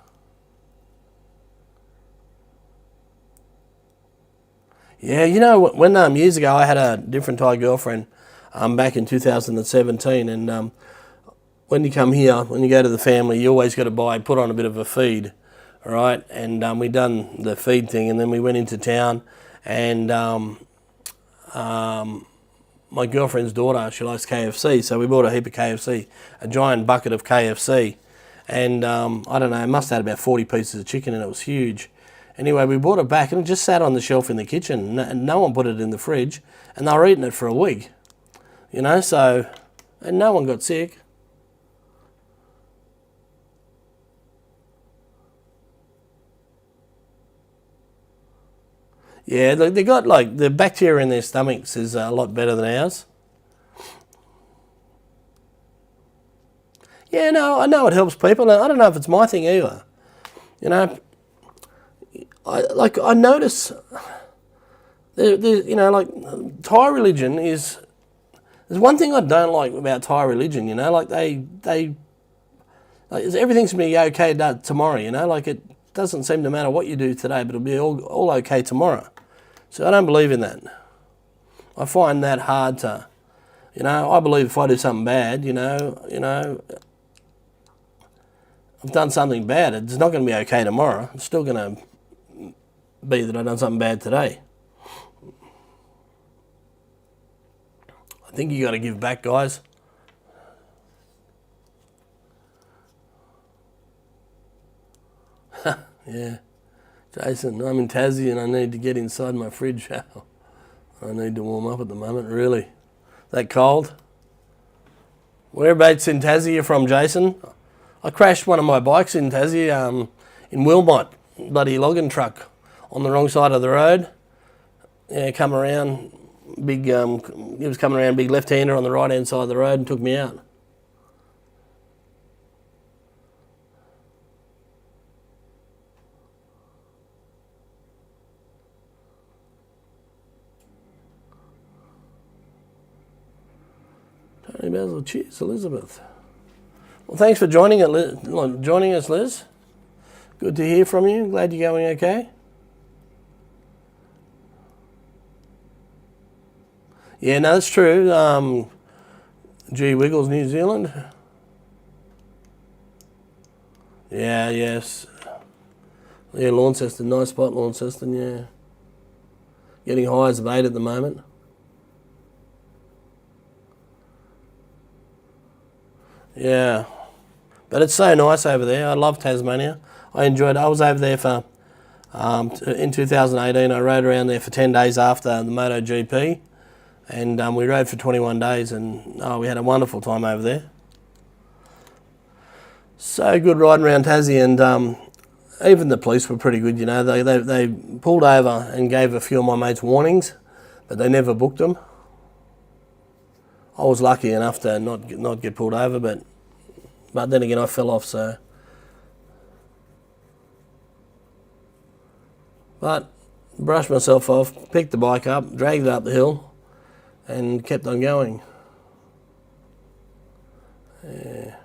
Yeah, when years ago I had a different Thai girlfriend back in 2017, and when you come here, when you go to the family, you always got to put on a bit of a feed, all right? And we done the feed thing, and then we went into town, and my girlfriend's daughter, she likes KFC, so we bought a heap of KFC, a giant bucket of KFC. And I don't know, it must have had about 40 pieces of chicken, and it was huge. Anyway, we brought it back, and it just sat on the shelf in the kitchen, and no one put it in the fridge, and they were eating it for a week. So, and no one got sick. Yeah, they got, the bacteria in their stomachs is a lot better than ours. Yeah, no, I know it helps people. I don't know if it's my thing either. I notice, Thai religion is, there's one thing I don't like about Thai religion, everything seems to be okay tomorrow, it doesn't seem to matter what you do today, but it'll be all okay tomorrow. So I don't believe in that. I find that hard to, I believe if I do something bad, I've done something bad, it's not going to be okay tomorrow. It's still going to be that I've done something bad today. I think you got to give back, guys. Yeah. Jason, I'm in Tassie and I need to get inside my fridge. I need to warm up at the moment, really. That cold? Whereabouts in Tassie are you from, Jason? I crashed one of my bikes in Tassie, in Wilmot, bloody logging truck on the wrong side of the road. Yeah, come around, he was coming around, big left-hander on the right-hand side of the road and took me out. Tony Basil, cheers, Elizabeth. Well, thanks for joining us, Liz. Good to hear from you. Glad you're going okay. Yeah, no, that's true. G Wiggles, New Zealand. Yeah, yes. Yeah, Launceston, nice spot, Launceston, yeah. Getting high as of 8 at the moment. Yeah. But it's so nice over there. I love Tasmania. I enjoyed it. I was over there for, in 2018, I rode around there for 10 days after the MotoGP. And we rode for 21 days and we had a wonderful time over there. So good riding around Tassie, and even the police were pretty good, you know. They pulled over and gave a few of my mates warnings, but they never booked them. I was lucky enough to not get pulled over, but then again I fell off, so. But brushed myself off, picked the bike up, dragged it up the hill, and kept on going. Yeah.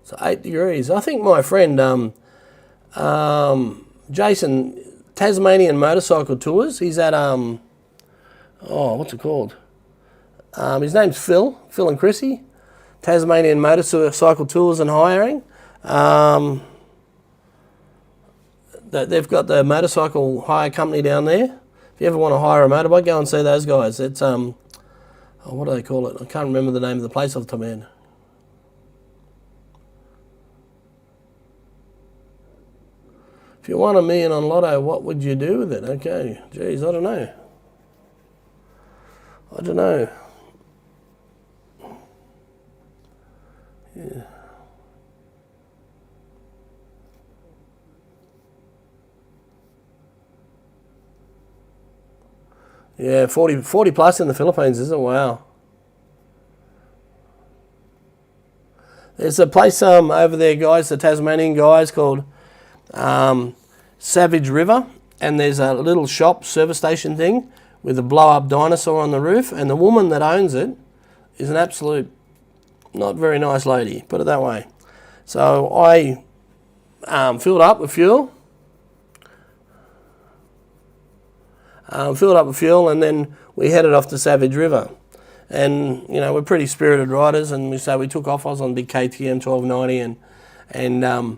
So 8 degrees. I think my friend Jason, Tasmanian Motorcycle Tours, he's at what's it called? His name's Phil and Chrissy, Tasmanian Motorcycle Tours and Hiring. They've got the motorcycle hire company down there. If you ever want to hire a motorbike, go and see those guys. It's what do they call it? I can't remember the name of the place off the top of my head. If you won $1 million on Lotto, what would you do with it? Okay, geez, I don't know. Yeah. Yeah, 40 plus in the Philippines, isn't it? Wow. There's a place over there, guys, the Tasmanian guys, called Savage River, and there's a little shop, service station thing, with a blow-up dinosaur on the roof, and the woman that owns it is an absolute not very nice lady, put it that way. So I filled up with fuel, and then we headed off to Savage River. And, you know, we're pretty spirited riders, and we took off. I was on big KTM 1290, and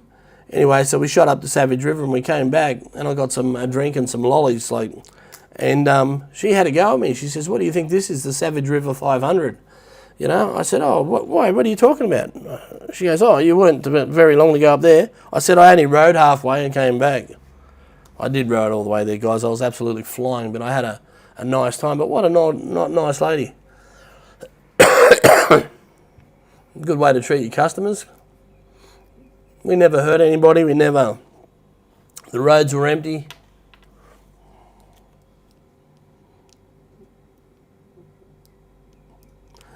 anyway, so we shot up to Savage River, and we came back, and I got a drink and some lollies, and she had a go at me. She says, "What do you think this is, the Savage River 500?" You know, I said, "Oh, why? What are you talking about?" She goes, "Oh, you weren't very long to go up there." I said, "I only rode halfway and came back." I did ride all the way there, guys. I was absolutely flying, but I had a nice time. But what a not nice lady. Good way to treat your customers. We never hurt anybody. The roads were empty.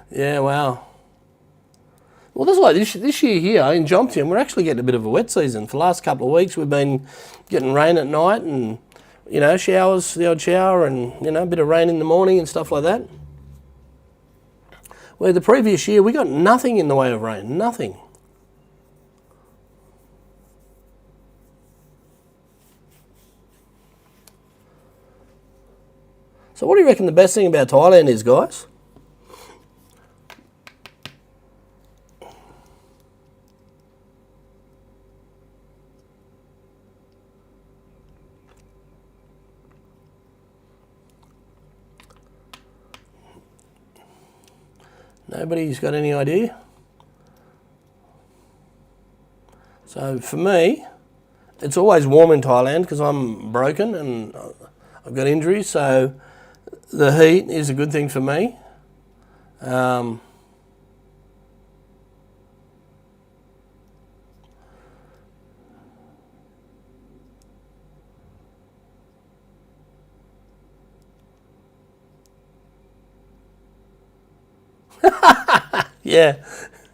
Yeah, wow. Well, that's like this year here in Jomtien, we're actually getting a bit of a wet season. For the last couple of weeks, we've been getting rain at night and, you know, showers, the odd shower, and, you know, a bit of rain in the morning and stuff like that. Where the previous year, we got nothing in the way of rain, nothing. So what do you reckon the best thing about Thailand is, guys? Nobody's got any idea? So for me, it's always warm in Thailand because I'm broken and I've got injuries, so the heat is a good thing for me. Yeah,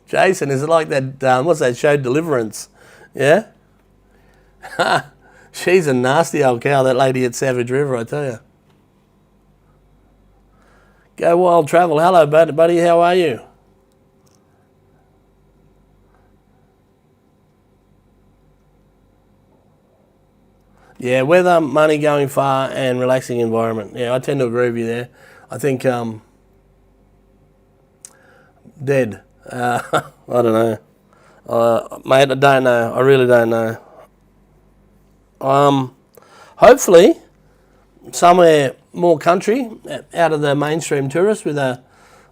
Jason, is it like that, what's that show, Deliverance? Yeah? She's a nasty old cow, that lady at Savage River, I tell you. Go Wild Travel. Hello, buddy. How are you? Yeah, weather, money, going far, and relaxing environment. Yeah, I tend to agree with you there. I think dead. I don't know, mate. I don't know. I really don't know. Hopefully, somewhere more country, out of the mainstream tourists, with a,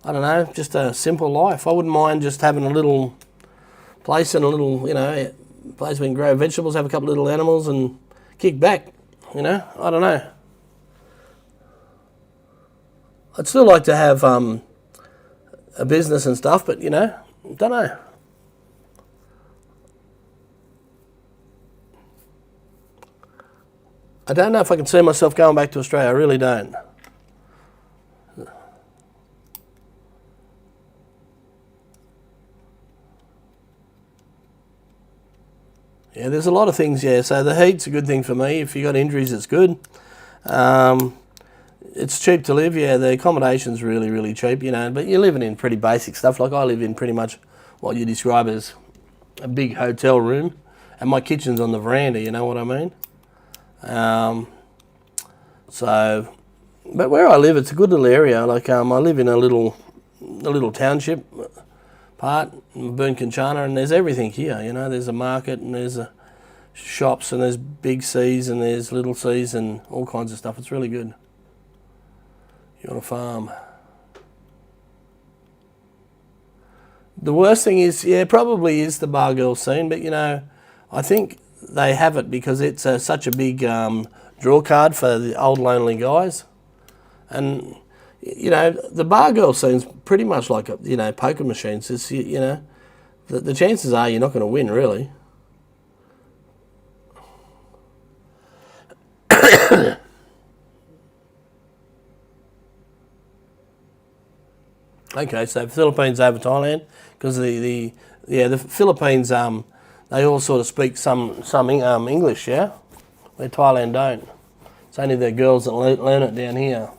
I don't know, just a simple life. I wouldn't mind just having a little place and a little, place we can grow vegetables, have a couple of little animals, and kick back. I don't know. I'd still like to have a business and stuff, but don't know. I don't know if I can see myself going back to Australia. I really don't. Yeah, there's a lot of things, yeah. So the heat's a good thing for me. If you got injuries, it's good. It's cheap to live, yeah. The accommodation's really, really cheap, but you're living in pretty basic stuff. Like I live in pretty much what you describe as a big hotel room, and my kitchen's on the veranda, you know what I mean? But where I live, it's a good little area. Like I live in a little township part, Burn Conchana, and there's everything here. There's a market, and there's shops, and there's big C's, and there's little C's, and all kinds of stuff. It's really good. You're on a farm. The worst thing is, probably is the bar girl scene, but I think they have it because it's such a big draw card for the old lonely guys, and the bar girl scene's pretty much like poker machines. It's the chances are you're not going to win, really. Okay, so Philippines over Thailand, because the Philippines they all sort of speak some English, yeah, where Thailand don't. It's only the girls that learn it down here.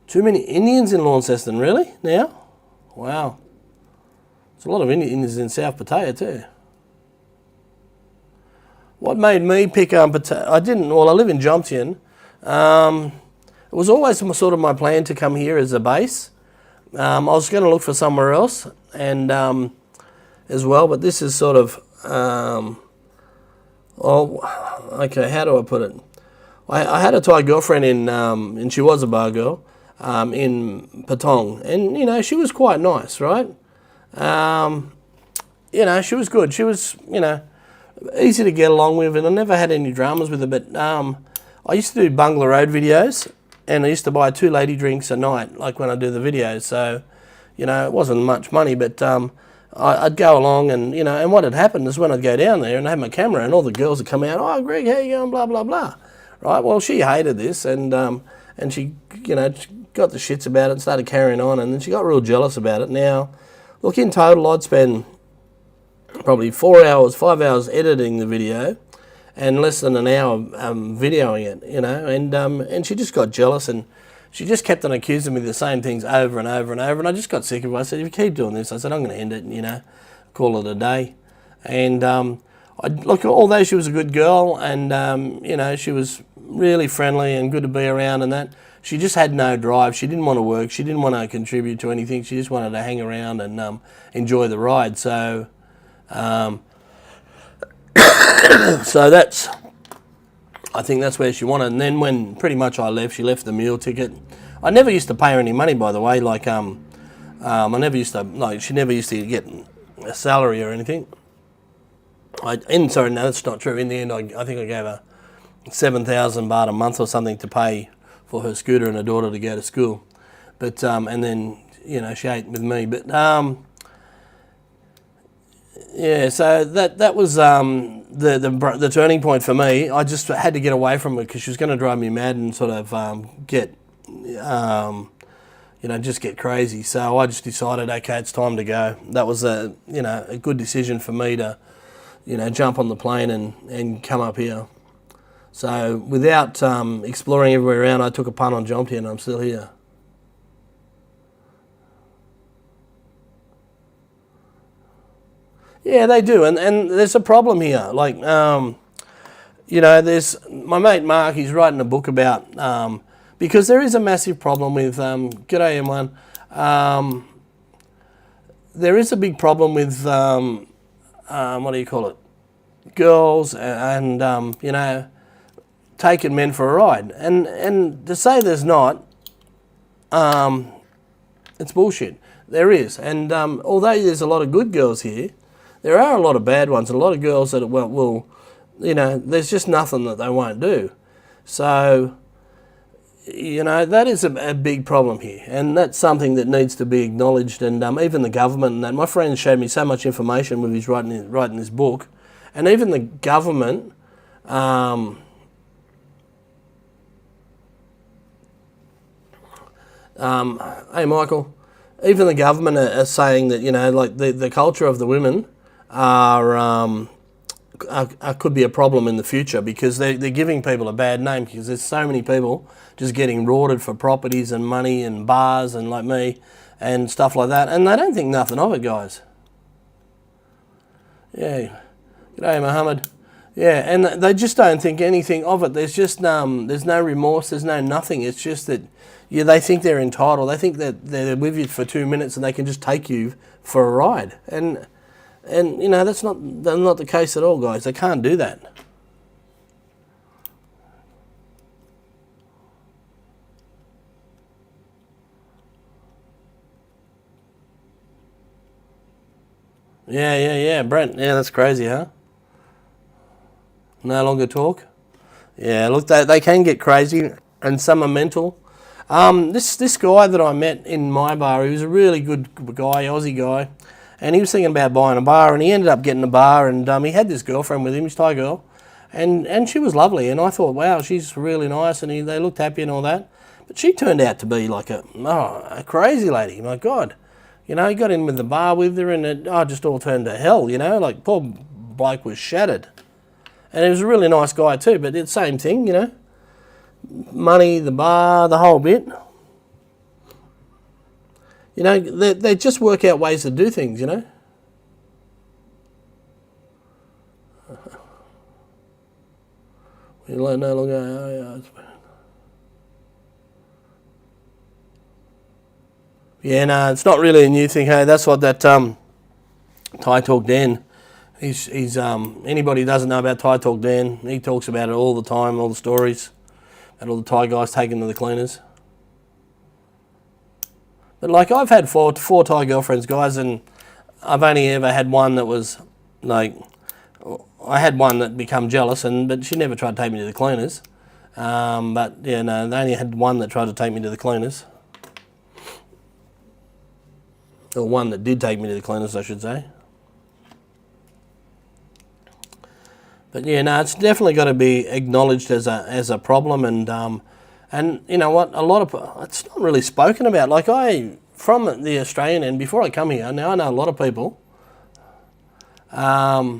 Too many Indians in Launceston, really? Now? Wow. There's a lot of Indians in South Pattaya too. What made me pick Pattaya? I live in Jomtien. It was always sort of my plan to come here as a base. I was going to look for somewhere else, and as well, but this is sort of, okay, how do I put it? I had a Thai girlfriend and she was a bar girl, in Patong, and she was quite nice, right? She was good. She was easy to get along with, and I never had any dramas with her. But I used to do Bungalow Road videos, and I used to buy 2 lady drinks a night, like when I do the videos. So, it wasn't much money, but I'd go along, and what had happened is when I'd go down there and I had my camera, and all the girls would come out, "Oh, Greg, how you going?" Blah blah blah. Right? Well, she hated this, and she got the shits about it and started carrying on, and then she got real jealous about it. Now, look, in total, I'd spend probably 4 hours, 5 hours editing the video, and less than an hour videoing it, and she just got jealous, and she just kept on accusing me of the same things over and over and over, and I just got sick of it. I said, if you keep doing this, I said, I'm going to end it and, call it a day. And although she was a good girl, and, she was really friendly and good to be around and that, she just had no drive. She didn't want to work. She didn't want to contribute to anything. She just wanted to hang around and enjoy the ride. So, I think that's where she wanted. And then when pretty much I left, she left the meal ticket. I never used to pay her any money, by the way. Like, I never used to, she never used to get a salary or anything. Sorry, no, that's not true. In the end, I think I gave her 7,000 baht a month or something to pay for her scooter and her daughter to go to school. But, and then, she ate with me. But, yeah, so that was the turning point for me. I just had to get away from her because she was going to drive me mad and sort of just get crazy. So I just decided, okay, it's time to go. That was a good decision for me to, jump on the plane and come up here. So without exploring everywhere around, I took a punt on Jomtien and I'm still here. Yeah, they do, and there's a problem here. Like, you know, there's my mate Mark. He's writing a book about because there is a massive problem with g'day M1. There is a big problem with what do you call it? Girls and you know, taking men for a ride. And to say there's not, it's bullshit. There is. And although there's a lot of good girls here, there are a lot of bad ones, and a lot of girls that will, you know, there's just nothing that they won't do. So, you know, that is a big problem here, and that's something that needs to be acknowledged. And even the government and that. My friend showed me so much information when he's writing this book, and even the government. Hey, Michael. Even the government are saying that, you know, like the culture of the women could be a problem in the future, because they're giving people a bad name, because there's so many people just getting rorted for properties and money and bars and like me and stuff like that, and they don't think nothing of it, guys. Yeah. G'day, Mohammed. Yeah, and they just don't think anything of it. There's just there's no remorse, there's no nothing. It's just that they think they're entitled. They think that they're with you for 2 minutes and they can just take you for a ride. And you know, that's not the case at all, guys. They can't do that. Yeah, Brent. Yeah, that's crazy, huh? No longer talk. Yeah, look, they can get crazy, and some are mental. This guy that I met in my bar, he was a really good guy, Aussie guy, and he was thinking about buying a bar, and he ended up getting a bar, and he had this girlfriend with him, his Thai girl, and she was lovely, and I thought, wow, she's really nice, and they looked happy and all that, but she turned out to be like a crazy lady. My God, you know, he got in with the bar with her, and it just all turned to hell, you know, like poor bloke was shattered. And he was a really nice guy too, but it's the same thing, you know. Money, the bar, the whole bit. You know, they just work out ways to do things, you know. We no longer. Yeah, no, it's not really a new thing. Hey, that's what that Thai Talk Dan. He's anybody who doesn't know about Thai Talk Dan, he talks about it all the time, all the stories, and all the Thai guys taken to the cleaners. But like, I've had four Thai girlfriends, guys, and I've only ever had one that was like, I had one that become jealous, but she never tried to take me to the cleaners. But yeah, no, they only had one that tried to take me to the cleaners, or one that did take me to the cleaners, I should say. But yeah, no, it's definitely got to be acknowledged as a problem, and you know what, it's not really spoken about. Like, from the Australian end, before I come here, now I know a lot of people. Yeah,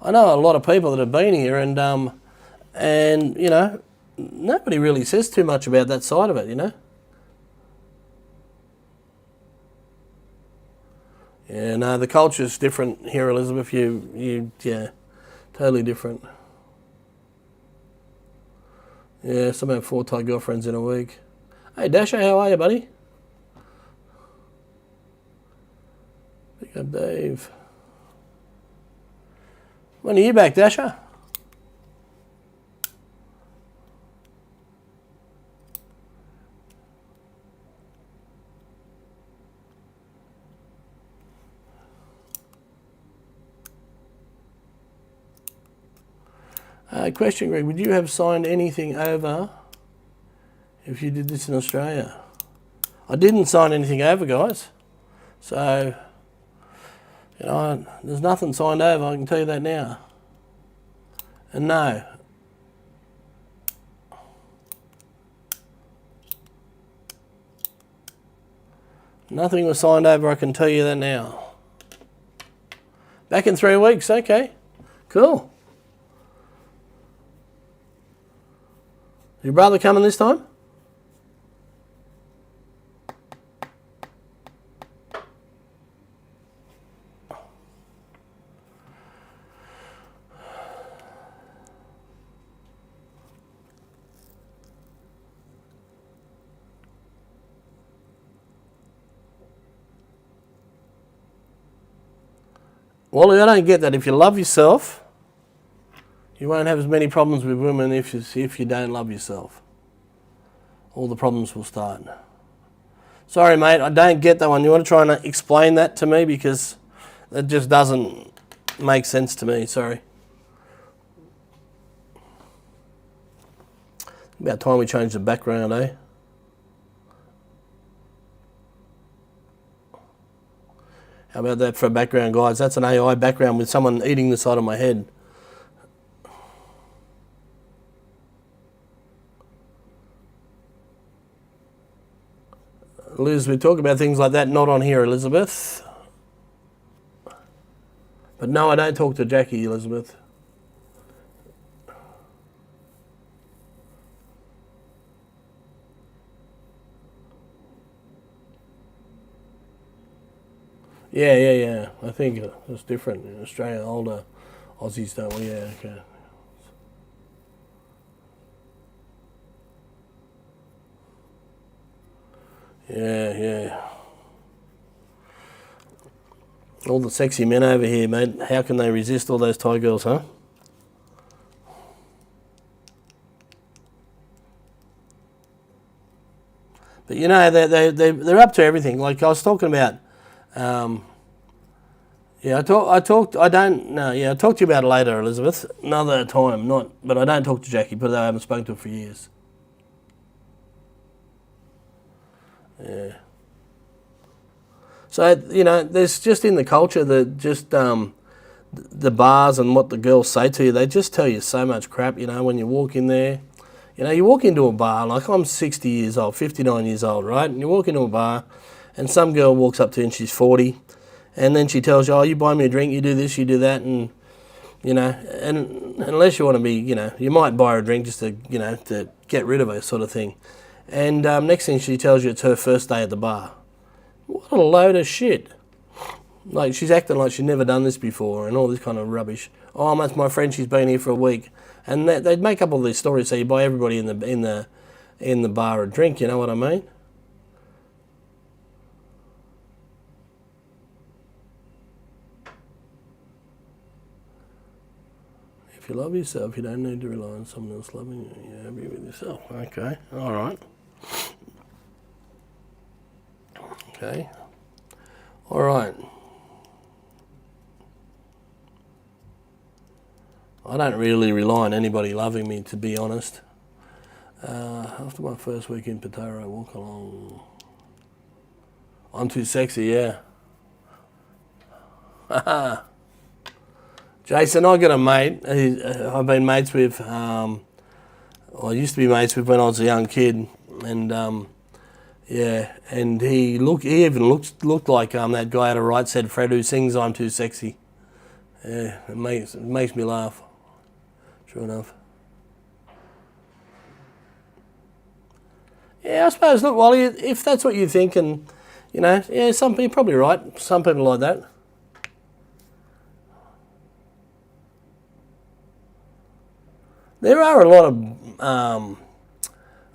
I know a lot of people that have been here, and you know, nobody really says too much about that side of it, you know. Yeah, no, the culture's different here, Elizabeth. Yeah, totally different. Yeah, some have 4 Thai girlfriends in a week. Hey, Dasha, how are you, buddy? Pick up Dave. When are you back, Dasha? Question, Greg, would you have signed anything over if you did this in Australia? I didn't sign anything over, guys. So, you know, there's nothing signed over, I can tell you that now. And no. Nothing was signed over, I can tell you that now. Back in 3 weeks, okay. Cool. Your brother coming this time? Well, I don't get that. If you love yourself, you won't have as many problems with women if you don't love yourself. All the problems will start. Sorry, mate, I don't get that one. You want to try and explain that to me, because that just doesn't make sense to me. Sorry. About time we changed the background, eh? How about that for a background, guys? That's an AI background with someone eating the side of my head. Liz, we talk about things like that, not on here, Elizabeth. But no, I don't talk to Jackie, Elizabeth. Yeah. I think it's different in Australia. Older Aussies don't. Well, yeah, okay. Yeah. All the sexy men over here, mate. How can they resist all those Thai girls, huh? But you know, they're up to everything. Like I was talking about. I talked to you about it later, Elizabeth. Another time, but I don't talk to Jackie, but I haven't spoken to her for years. Yeah. So, you know, there's just in the culture that just the bars and what the girls say to you, they just tell you so much crap, you know, when you walk in there. You know, you walk into a bar, like I'm 60 years old, 59 years old, right? And you walk into a bar and some girl walks up to you and she's 40 and then she tells you, oh, you buy me a drink, you do this, you do that, and, you know, and unless you want to be, you know, you might buy her a drink just to, you know, to get rid of her sort of thing. And next thing she tells you it's her first day at the bar. What a load of shit. Like, she's acting like she's never done this before and all this kind of rubbish. Oh, that's my friend, she's been here for a week. And they'd make up all these stories so you buy everybody in the bar a drink, you know what I mean? If you love yourself, you don't need to rely on someone else loving you. You're happy with yourself. Okay, all right. Okay. All right. I don't really rely on anybody loving me, to be honest. After my first week in Pattaya, I walk along. I'm too sexy, yeah. Jason, I got a mate. I've been mates with. I used to be mates with when I was a young kid, and yeah, and he even looked like that guy out of Right Said Fred who sings "I'm Too Sexy." Yeah, it makes me laugh. True enough. Yeah, I suppose. Look, Wally, if that's what you think, and you know, yeah, you're probably right. Some people like that. There are a lot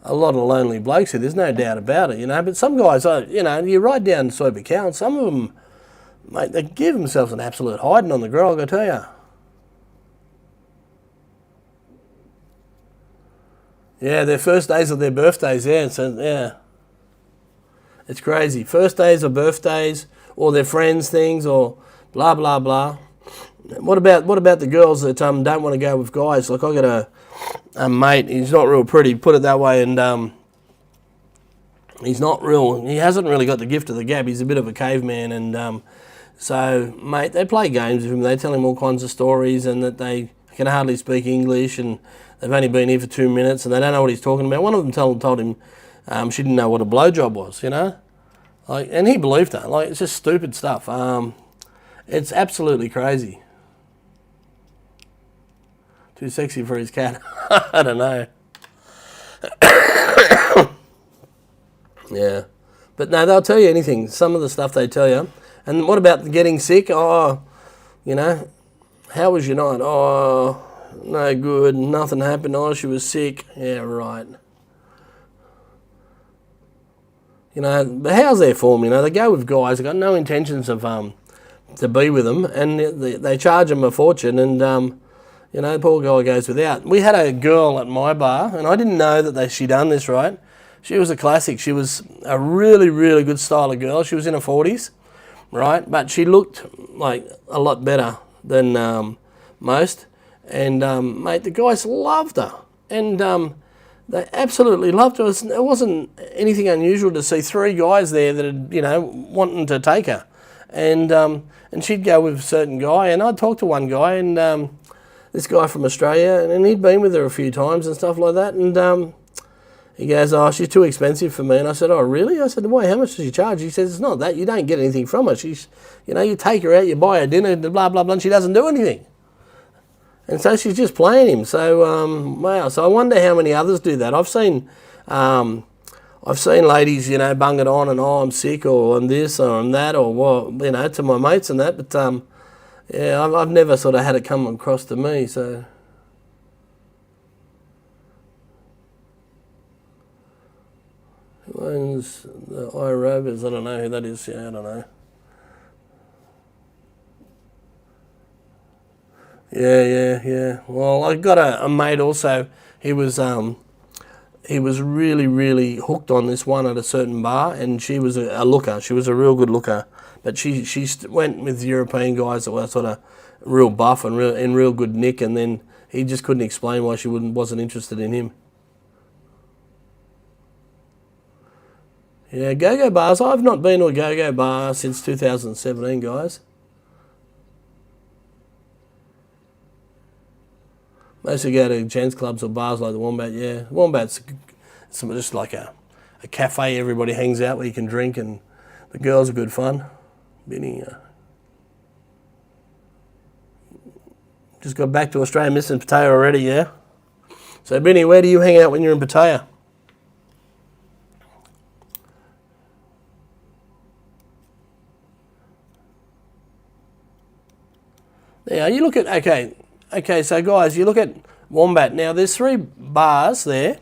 of lonely blokes here. There's no doubt about it, you know. But some guys, you know, you write down sober counts. Some of them, mate, they give themselves an absolute hiding on the grog, I tell you. Yeah, their first days are their birthdays. Yeah, so yeah, it's crazy. First days or birthdays, or their friends' things, or blah blah blah. What about the girls that don't want to go with guys? Like I got a mate. He's not real pretty, put it that way, and he's not real. He hasn't really got the gift of the gab. He's a bit of a caveman, and so mate, they play games with him. They tell him all kinds of stories, and that they can hardly speak English, and they've only been here for 2 minutes, and they don't know what he's talking about. One of them told him she didn't know what a blowjob was, you know, like, and he believed her. Like, it's just stupid stuff. It's absolutely crazy. Too sexy for his cat. I don't know. Yeah. But no, they'll tell you anything. Some of the stuff they tell you. And what about getting sick? Oh, you know, how was your night? Oh, no good. Nothing happened. Oh, she was sick. Yeah, right. You know, but how's their form? You know, they go with guys. They've got no intentions of to be with them, and they charge them a fortune, and you know, the poor guy goes without. We had a girl at my bar, and I didn't know that she done this, right? She was a classic. She was a really, really good style of girl. She was in her 40s, right? But she looked like a lot better than most. And, mate, the guys loved her. And they absolutely loved her. It wasn't anything unusual to see 3 guys there that had, you know, wanting to take her. And she'd go with a certain guy. And I'd talk to one guy, and this guy from Australia, and he'd been with her a few times and stuff like that. And he goes, oh, she's too expensive for me. And I said, oh, really? I said, why, how much does she charge? He says, it's not that. You don't get anything from her. She's, you know, you take her out, you buy her dinner, blah, blah, blah, and she doesn't do anything. And so she's just playing him. So, wow. So I wonder how many others do that. I've seen ladies, you know, bung it on and, oh, I'm sick, or I'm this, or I'm that, or what, you know, to my mates and that. But, yeah, I've never sort of had it come across to me, so... Who owns the iRobers? I don't know who that is. Yeah, I don't know. Yeah. Well, I got a mate also. He was really, really hooked on this one at a certain bar, and she was a looker. She was a real good looker, but she went with European guys that were sort of real buff and real good nick, and then he just couldn't explain why she wasn't interested in him. Yeah, go-go bars. I've not been to a go-go bar since 2017, guys. Mostly go to gents clubs or bars like the Wombat, yeah. Wombat's just like a cafe everybody hangs out where you can drink, and the girls are good fun. Benny, just got back to Australia, missing Pattaya already, yeah? So, Benny, where do you hang out when you're in Pattaya? Now, you look at, okay, so guys, you look at Wombat. Now, there's 3 bars there,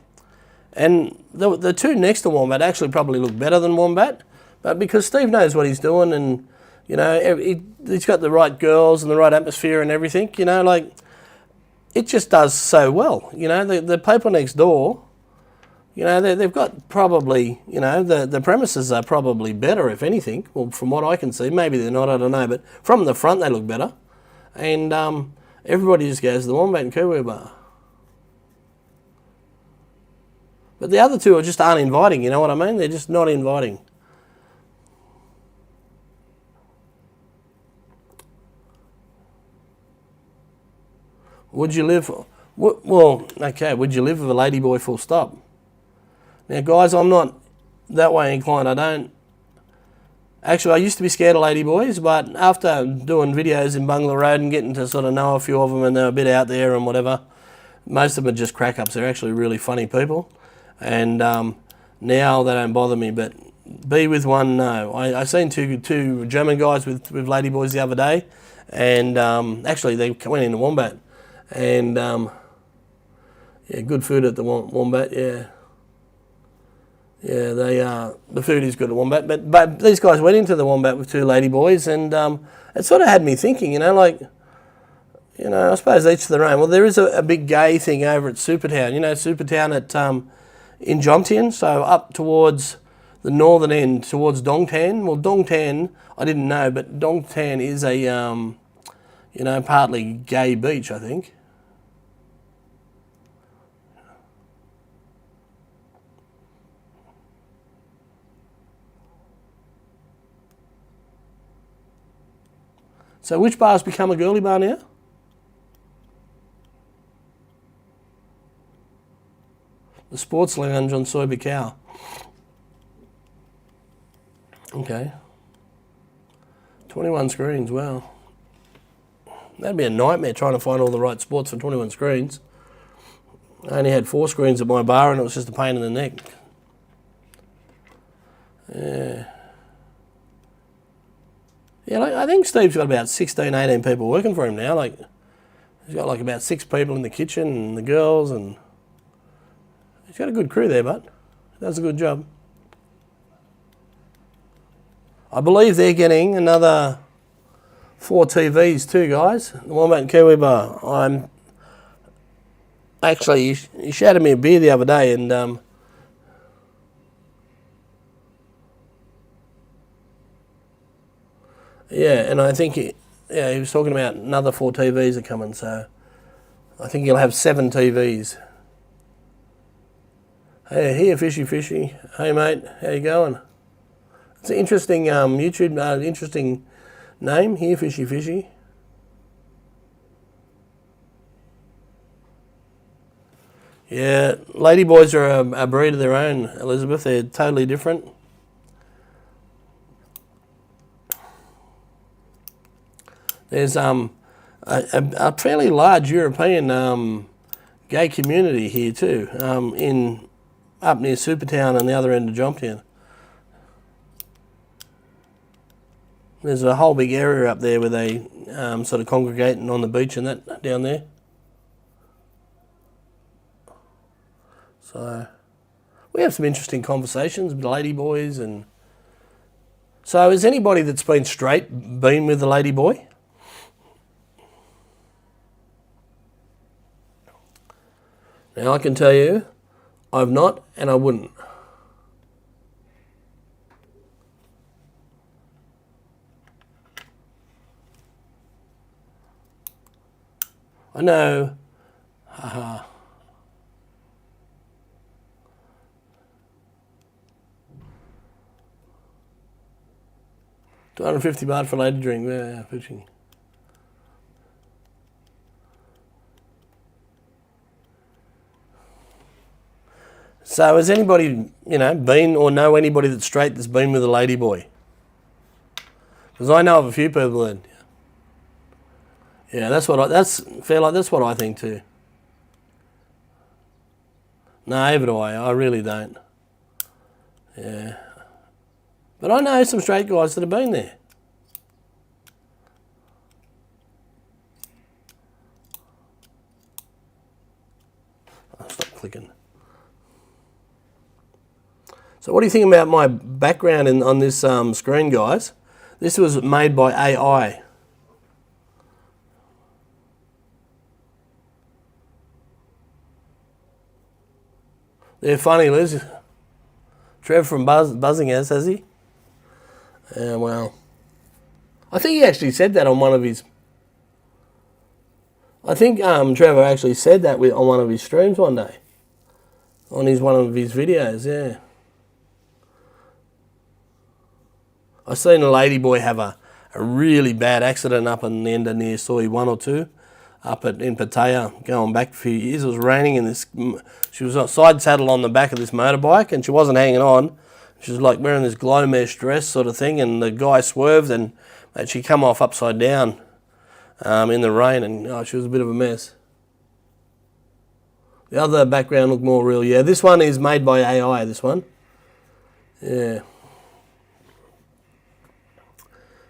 and the 2 next to Wombat actually probably look better than Wombat, but because Steve knows what he's doing, and, you know, he's got the right girls and the right atmosphere and everything, you know, like, it just does so well. You know, the people next door, you know, they've got probably, you know, the premises are probably better, if anything, well, from what I can see. Maybe they're not, I don't know, but from the front they look better. And everybody just goes to the Wombat and Kiwi bar. But the other 2 just aren't inviting, you know what I mean? They're just not inviting. Would you live... Well, okay, would you live with a Ladyboy full stop? Now, guys, I'm not that way inclined. I don't... Actually, I used to be scared of Ladyboys, but after doing videos in Bungalow Road and getting to sort of know a few of them, and they're a bit out there and whatever, most of them are just crack-ups. They're actually really funny people. And now they don't bother me, but be with one, no. I seen two German guys with Ladyboys the other day, and actually they went into Wombat. And yeah, good food at the Wombat, yeah. Yeah, the food is good at Wombat, but these guys went into the Wombat with 2 Ladyboys, and it sort of had me thinking, you know, like, you know, I suppose each to their own. Well, there is a big gay thing over at Supertown, you know, Supertown at in Jomtien, so up towards the northern end, towards Dongtan. Well, Dongtan, I didn't know, but Dongtan is a, you know, partly gay beach, I think. So which bar's become a girly bar now? The Sports Lounge on Soyba Cow. Okay. 21 screens, wow. That'd be a nightmare trying to find all the right spots for 21 screens. I only had 4 screens at my bar and it was just a pain in the neck. Yeah. Yeah, like, I think Steve's got about 16, 18 people working for him now. Like, he's got like about 6 people in the kitchen and the girls, and he's got a good crew there, but he does a good job. I believe they're getting another 4 TVs too, guys. The Wombat and Kiwi Bar. I'm actually, he shouted me a beer the other day, and yeah, and I think he was talking about another 4 TVs are coming, so I think he'll have 7 TVs. Hey, here, Fishy Fishy. Hey, mate, how you going? It's an interesting YouTube, interesting name, here, Fishy Fishy. Yeah, Ladyboys are a breed of their own, Elizabeth. They're totally different. There's a fairly large European gay community here too, up near Supertown and the other end of Jomtown. There's a whole big area up there where they sort of congregate and on the beach and that down there. So we have some interesting conversations with ladyboys. And so has anybody that's been straight been with a ladyboy? Now I can tell you, I've not and I wouldn't. I know, haha. $250 for a lady drink, yeah, fishing. So has anybody, been or know anybody that's straight that's been with a ladyboy? Because I know of a few people that, yeah, that's what I think too. No, neither do I really don't. Yeah. But I know some straight guys that have been there. I'll stop clicking. So what do you think about my background on this screen, guys? This was made by AI. They're funny, Liz. Trev from Buzzing has he? Yeah, well, I think he actually said that on one of his... I think Trevor actually said that on one of his streams one day. On one of his videos, yeah. I seen a ladyboy have a really bad accident up in the end of near Soy 1 or 2 in Pattaya, going back a few years. It was raining and she was side saddle on the back of this motorbike and she wasn't hanging on. She was like wearing this glow mesh dress sort of thing, and the guy swerved and she come off upside down in the rain, and she was a bit of a mess. The other background looked more real. Yeah, this one is made by AI, this one. Yeah.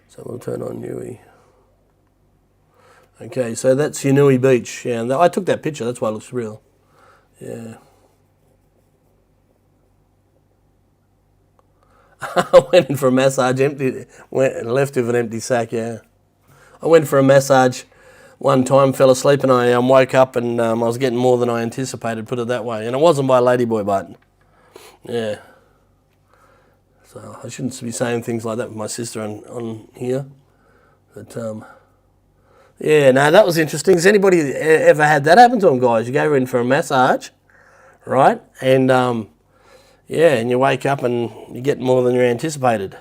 So we'll turn on Nui. Okay, so that's Yanui Beach. Yeah, and I took that picture, that's why it looks real. Yeah. I went in for a massage, left with an empty sack, yeah. I went for a massage one time, fell asleep, and I woke up and I was getting more than I anticipated, put it that way. And it wasn't by a ladyboy, but yeah. So I shouldn't be saying things like that with my sister on here. But yeah, no, that was interesting. Has anybody ever had that happen to them, guys? You go in for a massage, right? And yeah, and you wake up and you get more than you anticipated.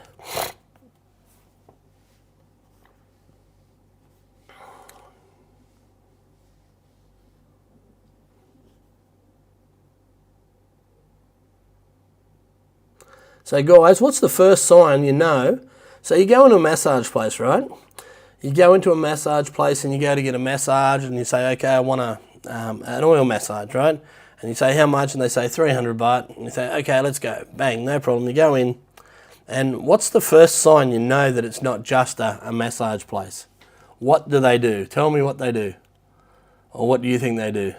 So guys, what's the first sign you know? So you go into a massage place, right? You go into a massage place and you go to get a massage and you say, okay, I want an oil massage, right? And you say, how much? And they say 300 baht. And you say, okay, let's go. Bang, no problem. You go in. And what's the first sign you know that it's not just a massage place? What do they do? Tell me what they do. Or what do you think they do?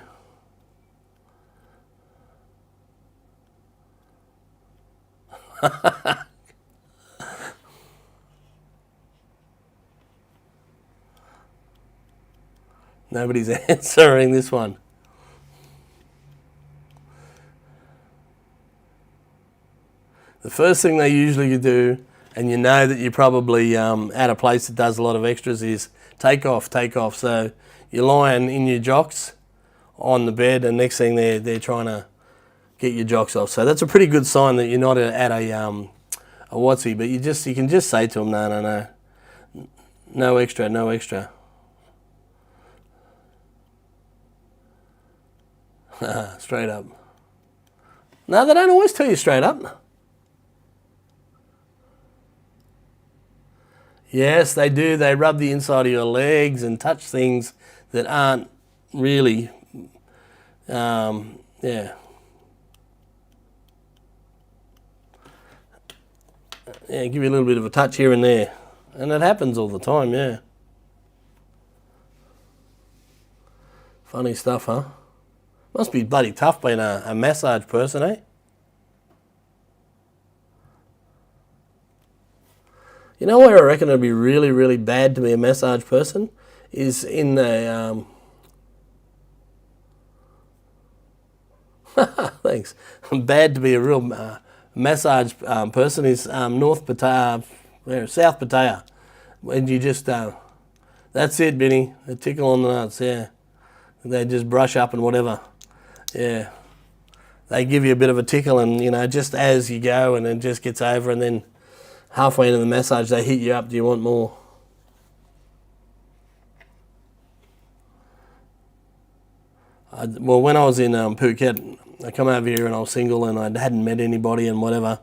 Nobody's answering this one. The first thing they usually do, and you know that you're probably at a place that does a lot of extras, is take off. So you're lying in your jocks on the bed, and next thing they're trying to get your jocks off. So that's a pretty good sign that you're not at a whatsy. But you can just say to them, no extra. Straight up. No, they don't always tell you straight up. Yes, they do. They rub the inside of your legs and touch things that aren't really, yeah. Yeah, give you a little bit of a touch here and there. And it happens all the time, yeah. Funny stuff, huh? Must be bloody tough being a massage person, eh? You know where I reckon it'd be really, really bad to be a massage person? Is in the... thanks. Bad to be a real massage person is South Pattaya. When you just... that's it, Benny. A tickle on the nuts, yeah. They just brush up and whatever. Yeah. They give you a bit of a tickle and, just as you go, and it just gets over, and then halfway into the massage they hit you up, do you want more? Well, when I was in Phuket, I come over here and I was single and I hadn't met anybody and whatever,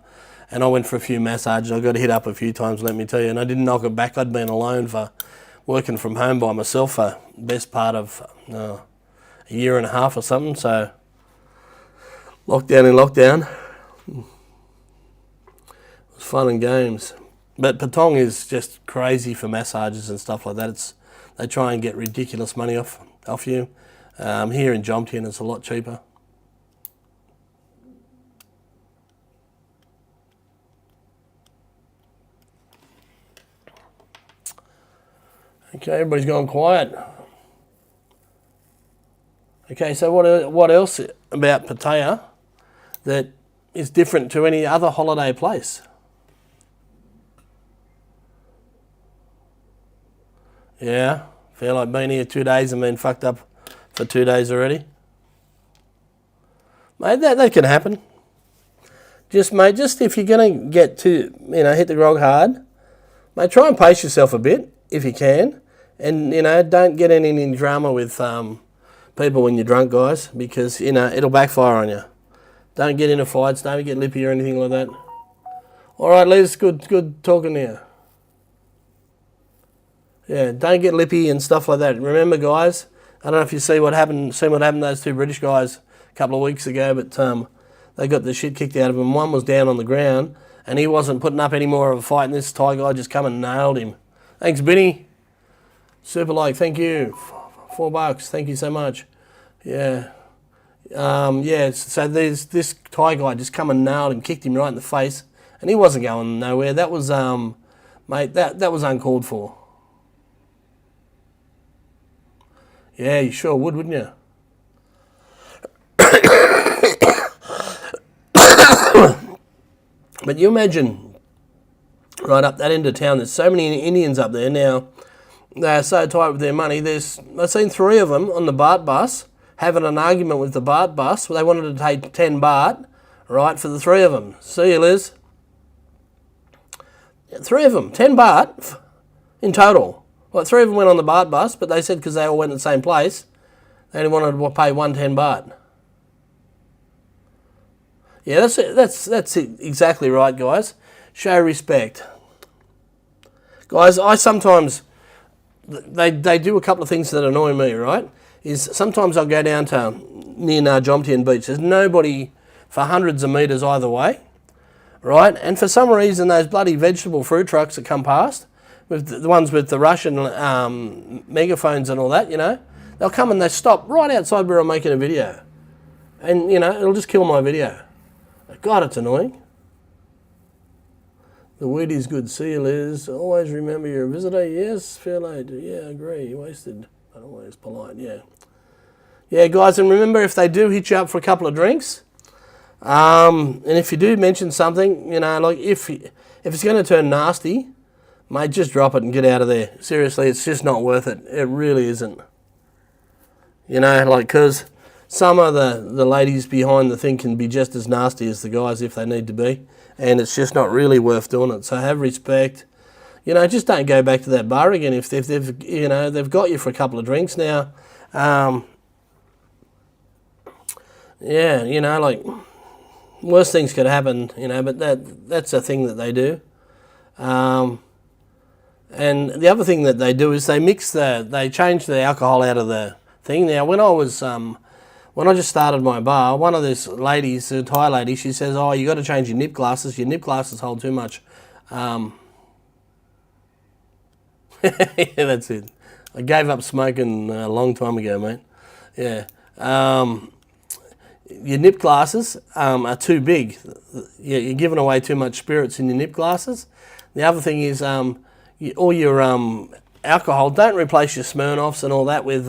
and I went for a few massages. I got hit up a few times, let me tell you, and I didn't knock it back. I'd been alone for working from home by myself for the best part of a year and a half or something, so lockdown. It was fun and games. But Patong is just crazy for massages and stuff like that. They try and get ridiculous money off you. Here in Jomtien it's a lot cheaper. Okay, everybody's gone quiet. Okay, so what else about Pattaya that is different to any other holiday place? Yeah, feel like being here 2 days and been fucked up for 2 days already. Mate, that can happen. Just if you're going to get to, hit the grog hard, mate, try and pace yourself a bit if you can. And, don't get in any drama with people when you're drunk, guys, because, it'll backfire on you. Don't get into fights, don't get lippy or anything like that. All right, Liz, good talking to you. Yeah, don't get lippy and stuff like that. Remember, guys, I don't know if you seen what happened to those two British guys a couple of weeks ago, but they got the shit kicked out of them. One was down on the ground, and he wasn't putting up any more of a fight, and this Thai guy just come and nailed him. Thanks, Benny. Super like, thank you. $4, thank you so much. Yeah. So this Thai guy just come and nailed him, kicked him right in the face, and he wasn't going nowhere. That was, mate, that was uncalled for. Yeah, you sure would, wouldn't you? But you imagine, right up that end of town, there's so many Indians up there now. They're so tight with their money. I've seen 3 of them on the Baht bus having an argument with the Baht bus. They wanted to take 10 Baht, right, for the 3 of them. See you, Liz. 3 of them, 10 Baht in total. Well, 3 of them went on the Baht bus, but they said because they all went to the same place, they only wanted to pay 110 Baht. Yeah, that's exactly right, guys. Show respect. Guys, I sometimes... They do a couple of things that annoy me, right? Is sometimes I'll go down to near Jomtien Beach. There's nobody for hundreds of metres either way, right? And for some reason, those bloody vegetable fruit trucks that come past, with the ones with the Russian megaphones and all that, they'll come and they stop right outside where I'm making a video. And, it'll just kill my video. God, it's annoying. The weed is good. See you, Liz. Always remember you're a visitor. Yes, fair lady. Yeah, agree. Wasted. Not always polite, yeah. Yeah, guys, and remember, if they do hit you up for a couple of drinks, and if you do mention something, you know, like if it's going to turn nasty, mate, just drop it and get out of there. Seriously, it's just not worth it. It really isn't. You know, like, because some of the ladies behind the thing can be just as nasty as the guys if they need to be, and it's just not really worth doing it. So have respect. You know, just don't go back to that bar again if they've you know, they've got you for a couple of drinks now. Yeah, you know, like, worst things could happen, you know, but that's a thing that they do. And the other thing that they do is they change the alcohol out of the thing. Now, when I just started my bar, one of these ladies, a Thai lady, she says, "Oh, you got to change your nip glasses. Your nip glasses hold too much." Yeah, that's it. I gave up smoking a long time ago, mate. Yeah. Your nip glasses are too big. You're giving away too much spirits in your nip glasses. The other thing is all your alcohol, don't replace your Smirnoffs and all that with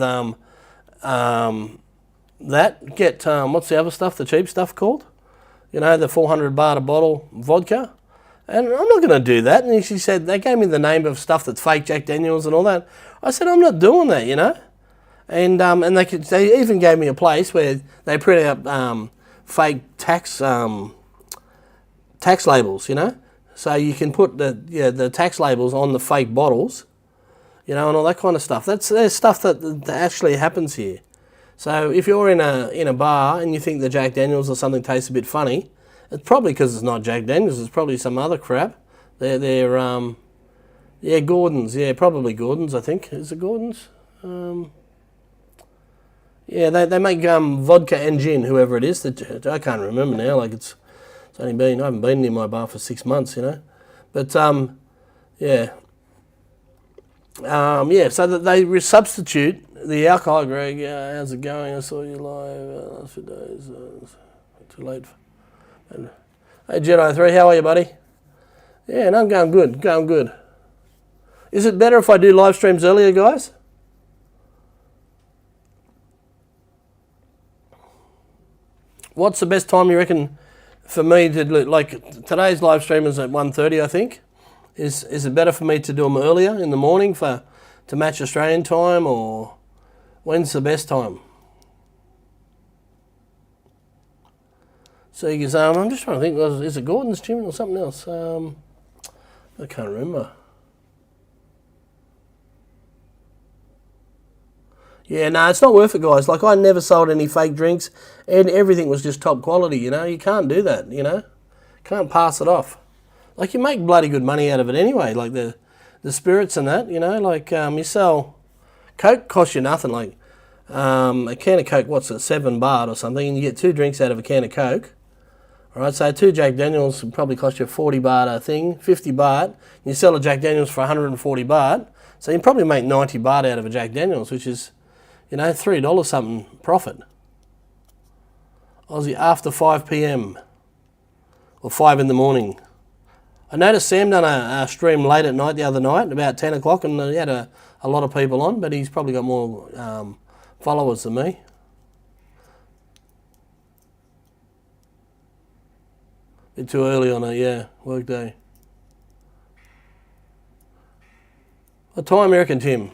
that. Get, what's the other stuff, the cheap stuff called? You know, the 400 baht a bottle vodka. And I'm not going to do that. And she said, they gave me the name of stuff that's fake Jack Daniels and all that. I said, I'm not doing that, you know. And they even gave me a place where they print out fake tax labels, you know. So you can put the tax labels on the fake bottles, you know, and all that kind of stuff. There's stuff that actually happens here. So if you're in a bar and you think the Jack Daniels or something tastes a bit funny, it's probably because it's not Jack Daniels. It's probably some other crap. They're Gordon's. Yeah, probably Gordon's. I think is it Gordon's. Yeah, they make vodka and gin, whoever it is. I can't remember now. Like I haven't been near my bar for 6 months, you know. But yeah, So that they substitute the alcohol. Greg, how's it going? I saw you live last few days. Too late. Hey Jedi 3, how are you, buddy? Yeah, and I'm going good. Is it better if I do live streams earlier, guys? What's the best time you reckon for me to do? Like today's live stream is at 1:30, I think. Is it better for me to do them earlier in the morning to match Australian time, or when's the best time? So you go, I'm just trying to think, is it Gordon's Gym or something else? I can't remember. Yeah, no, it's not worth it, guys. Like, I never sold any fake drinks, and everything was just top quality, you know. You can't do that, you know. Can't pass it off. Like, you make bloody good money out of it anyway, like the spirits and that, you know. Like, you sell... Coke costs you nothing, like, a can of Coke, what's it, 7 baht or something, and you get 2 drinks out of a can of Coke. All right, so 2 Jack Daniels would probably cost you 40 baht a thing, 50 baht. And you sell a Jack Daniels for 140 baht, so you probably make 90 baht out of a Jack Daniels, which is... You know, $3 something profit. Aussie after 5 p.m. or 5 in the morning. I noticed Sam done a stream late at night the other night, about 10 o'clock, and he had a lot of people on, but he's probably got more followers than me. Bit too early on a work day. What time you reckon, Tim?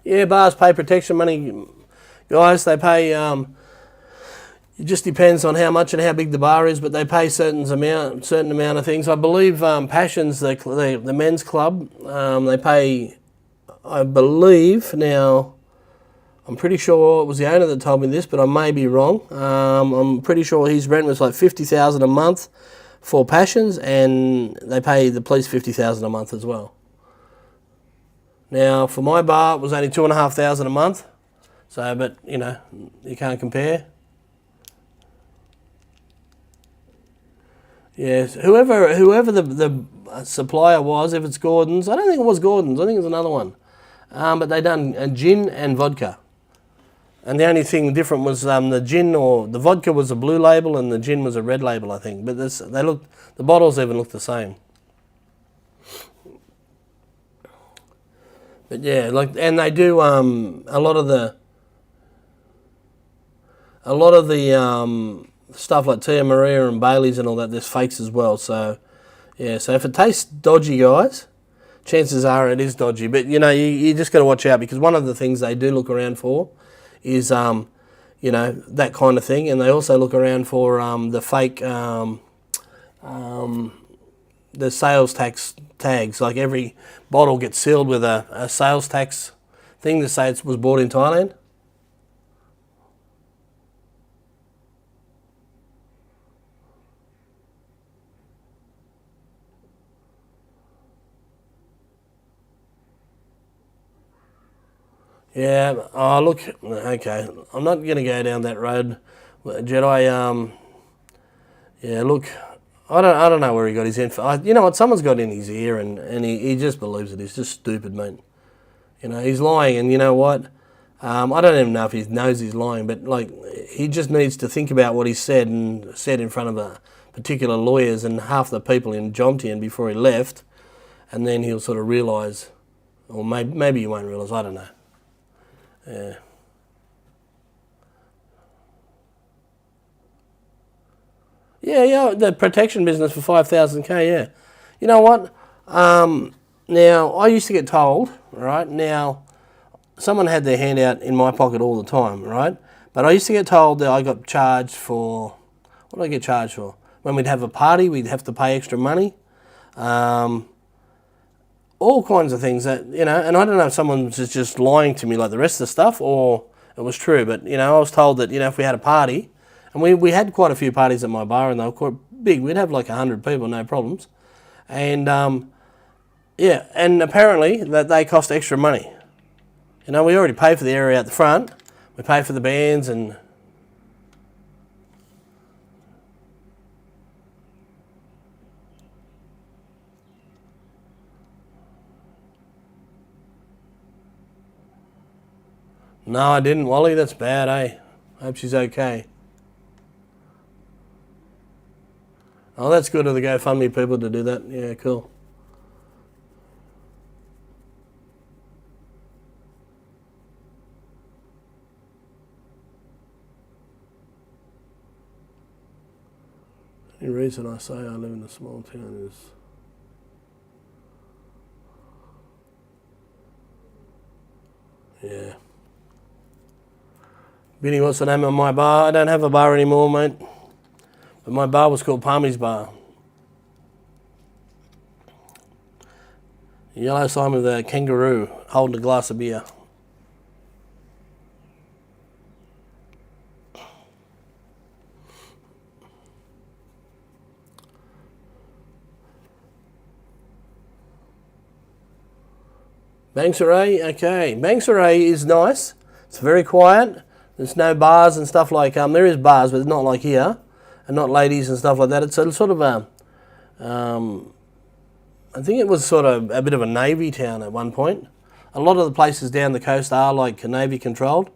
Yeah, bars pay protection money, guys. They pay. It just depends on how much and how big the bar is, but they pay certain amount of things. I believe Passions, the men's club, they pay. I believe now. I'm pretty sure it was the owner that told me this, but I may be wrong. I'm pretty sure his rent was like 50,000 a month for Passions, and they pay the police 50,000 a month as well. Now, for my bar, it was only 2,500 a month. So, but, you know, you can't compare. Yes, whoever the supplier was, if it's Gordon's, I don't think it was Gordon's, I think it was another one. But they done gin and vodka. And the only thing different was the gin or the vodka was a blue label and the gin was a red label, I think. But the bottles even look the same. But yeah, like, and they do a lot of the stuff like Tia Maria and Bailey's and all that. There's fakes as well. So yeah, so if it tastes dodgy, guys, chances are it is dodgy. But you know, you just got to watch out, because one of the things they do look around for is you know, that kind of thing, and they also look around for the fake the sales tax tags. Like every bottle gets sealed with a sales tax thing to say it was bought in Thailand. Yeah. Oh, look. Okay. I'm not going to go down that road, Jedi. Yeah. Look. I don't know where he got his info. You know what? Someone's got in his ear, and he just believes it. He's just stupid, mate. You know, he's lying, and you know what? I don't even know if he knows he's lying, but like, he just needs to think about what he said and said in front of a particular lawyers and half the people in Jomtien before he left, and then he'll sort of realise, or maybe he won't realise. I don't know. Yeah. Yeah, the protection business for 5,000K, yeah. You know what? Now, I used to get told, right, now, someone had their hand out in my pocket all the time, right? But I used to get told that I got charged for, what did I get charged for? When we'd have a party, we'd have to pay extra money. All kinds of things that, you know, and I don't know if someone's just lying to me like the rest of the stuff, or it was true, but, you know, I was told that, you know, if we had a party, and we had quite a few parties at my bar, and they were quite big. We'd have like 100 people, no problems. And, yeah, and apparently that they cost extra money. You know, we already pay for the area out the front. We pay for the bands and... No, I didn't, Wally. That's bad, eh? Hope she's okay. Oh, that's good of the GoFundMe people to do that. Yeah, cool. The reason I say I live in a small town is... Yeah. Benny, what's the name of my bar? I don't have a bar anymore, mate. But my bar was called Palmy's Bar. Yellow sign with a kangaroo holding a glass of beer. Bangsaray, okay. Bangsaray is nice. It's very quiet. There's no bars and stuff like, there is bars, but it's not like here, and not ladies and stuff like that. It's sort of a, I think it was sort of a bit of a navy town at one point. A lot of the places down the coast are like navy controlled.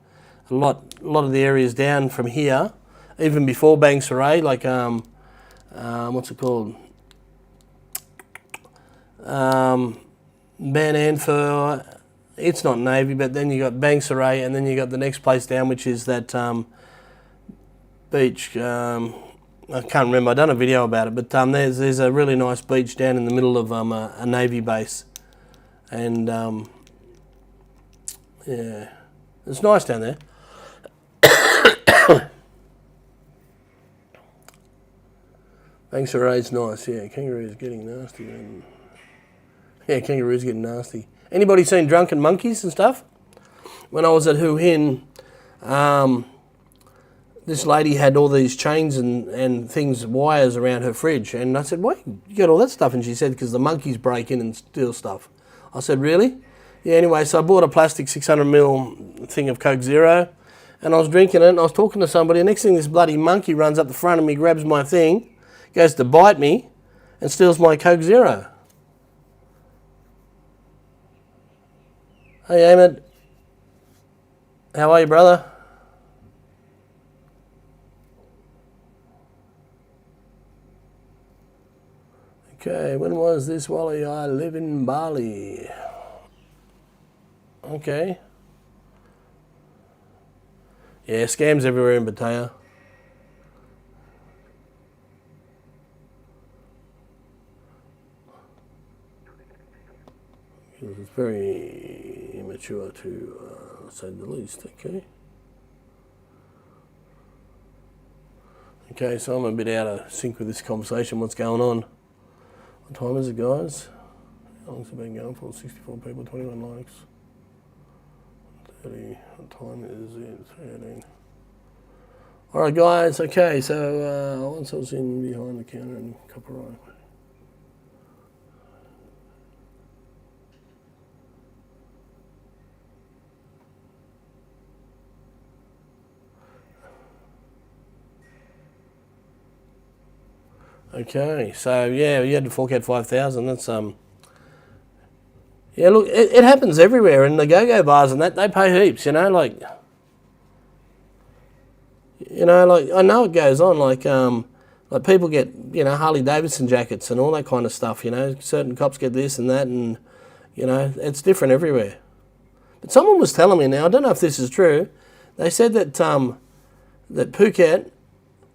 A lot of the areas down from here, even before Bangsaray, like what's it called? Ben Anfer. It's not navy, but then you got Bangsaray, and then you got the next place down, which is that beach. I can't remember. I've done a video about it, but there's a really nice beach down in the middle of a navy base, and yeah, it's nice down there. Bangsaray's nice. Yeah, kangaroo's getting nasty, man. Yeah, kangaroo's getting nasty. Anybody seen Drunken Monkeys and stuff? When I was at Hoo Hin, this lady had all these chains and things, wires around her fridge. And I said, why you got all that stuff? And she said, because the monkeys break in and steal stuff. I said, really? Yeah, anyway, so I bought a plastic 600ml thing of Coke Zero, and I was drinking it, and I was talking to somebody, and next thing this bloody monkey runs up the front of me, grabs my thing, goes to bite me, and steals my Coke Zero. Hey, Ahmed. How are you, brother? Okay, when was this, Wally? I live in Bali. Okay. Yeah, scams everywhere in Pattaya. It's very immature to say the least, okay? Okay, so I'm a bit out of sync with this conversation. What's going on? What time is it, guys? How long's it been going for? 64 people, 21 likes. 30. What time is it? 3:18. Alright, guys. Okay, so once I was in behind the counter and copyright. Okay, so yeah, you had to fork out 5,000. That's yeah. Look, it happens everywhere in the go-go bars and that. They pay heaps, like I know it goes on. Like people get Harley Davidson jackets and all that kind of stuff. Certain cops get this and that, and it's different everywhere. But someone was telling me now. I don't know if this is true. They said that that Phuket.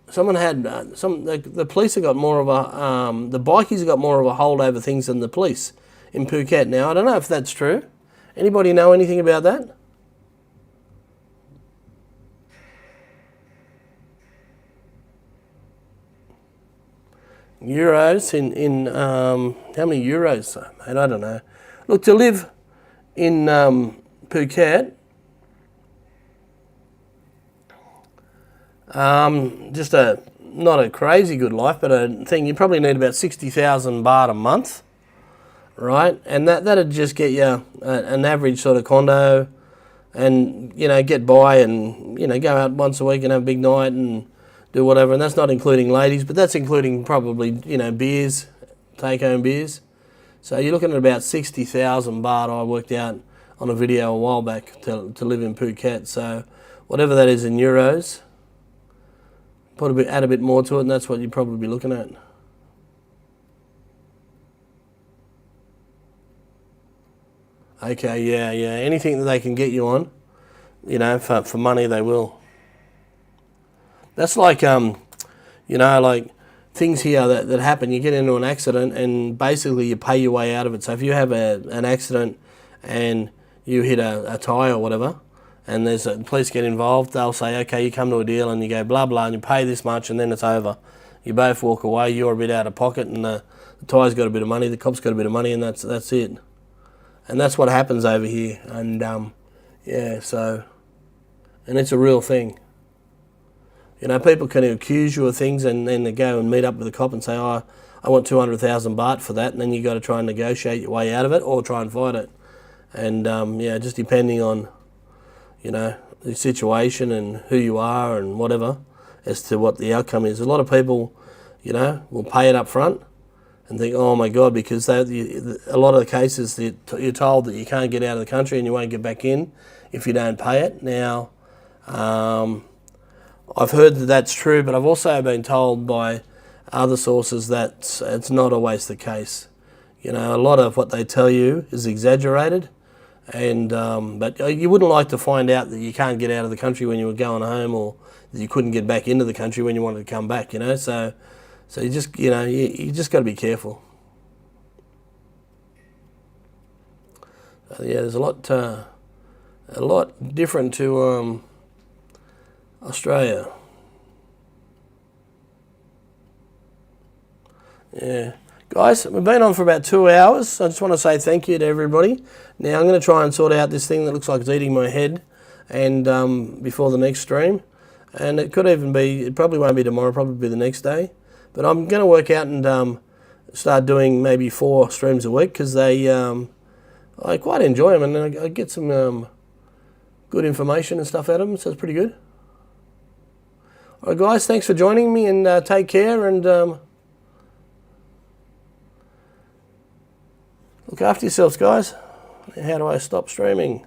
Someone had the police have got more of a the bikies have got more of a hold over things than the police in Phuket. Now I don't know if that's true. Anybody know anything about that? Euros in how many euros, mate? I don't know. Look, to live in Phuket. Just not a crazy good life, but a thing. You probably need about 60,000 baht a month, right? And that'd just get you an average sort of condo, and get by, and go out once a week and have a big night and do whatever. And that's not including ladies, but that's including probably beers, take home beers. So you're looking at about 60,000 baht. I worked out on a video a while back to live in Phuket. So whatever that is in euros. Add a bit more to it, and that's what you'd probably be looking at. Okay, yeah. Anything that they can get you on, for money, they will. That's like, like things here that happen. You get into an accident, and basically you pay your way out of it. So if you have an accident and you hit a tyre or whatever, and the police get involved, they'll say, okay, you come to a deal and you go blah, blah, and you pay this much, and then it's over. You both walk away, you're a bit out of pocket, and the tyre's got a bit of money, the cop's got a bit of money, and that's it. And that's what happens over here. And, so, and it's a real thing. People can accuse you of things, and then they go and meet up with the cop and say, oh, I want 200,000 baht for that, and then you got to try and negotiate your way out of it or try and fight it. And, just depending on the situation and who you are and whatever as to what the outcome is. A lot of people, will pay it up front and think, oh my God, because a lot of the cases you're told that you can't get out of the country and you won't get back in if you don't pay it. Now, I've heard that that's true, but I've also been told by other sources that it's not always the case. A lot of what they tell you is exaggerated. And but you wouldn't like to find out that you can't get out of the country when you were going home, or that you couldn't get back into the country when you wanted to come back. So you just you just got to be careful. There's a lot different to Australia. Yeah. Guys, we've been on for about 2 hours. I just want to say thank you to everybody. Now I'm going to try and sort out this thing that looks like it's eating my head, and before the next stream. And it probably won't be tomorrow, probably be the next day. But I'm going to work out and start doing maybe 4 streams a week, because I quite enjoy them, and I get some good information and stuff out of them, so it's pretty good. All right, guys, thanks for joining me, and take care, and look after yourselves, guys. How do I stop streaming?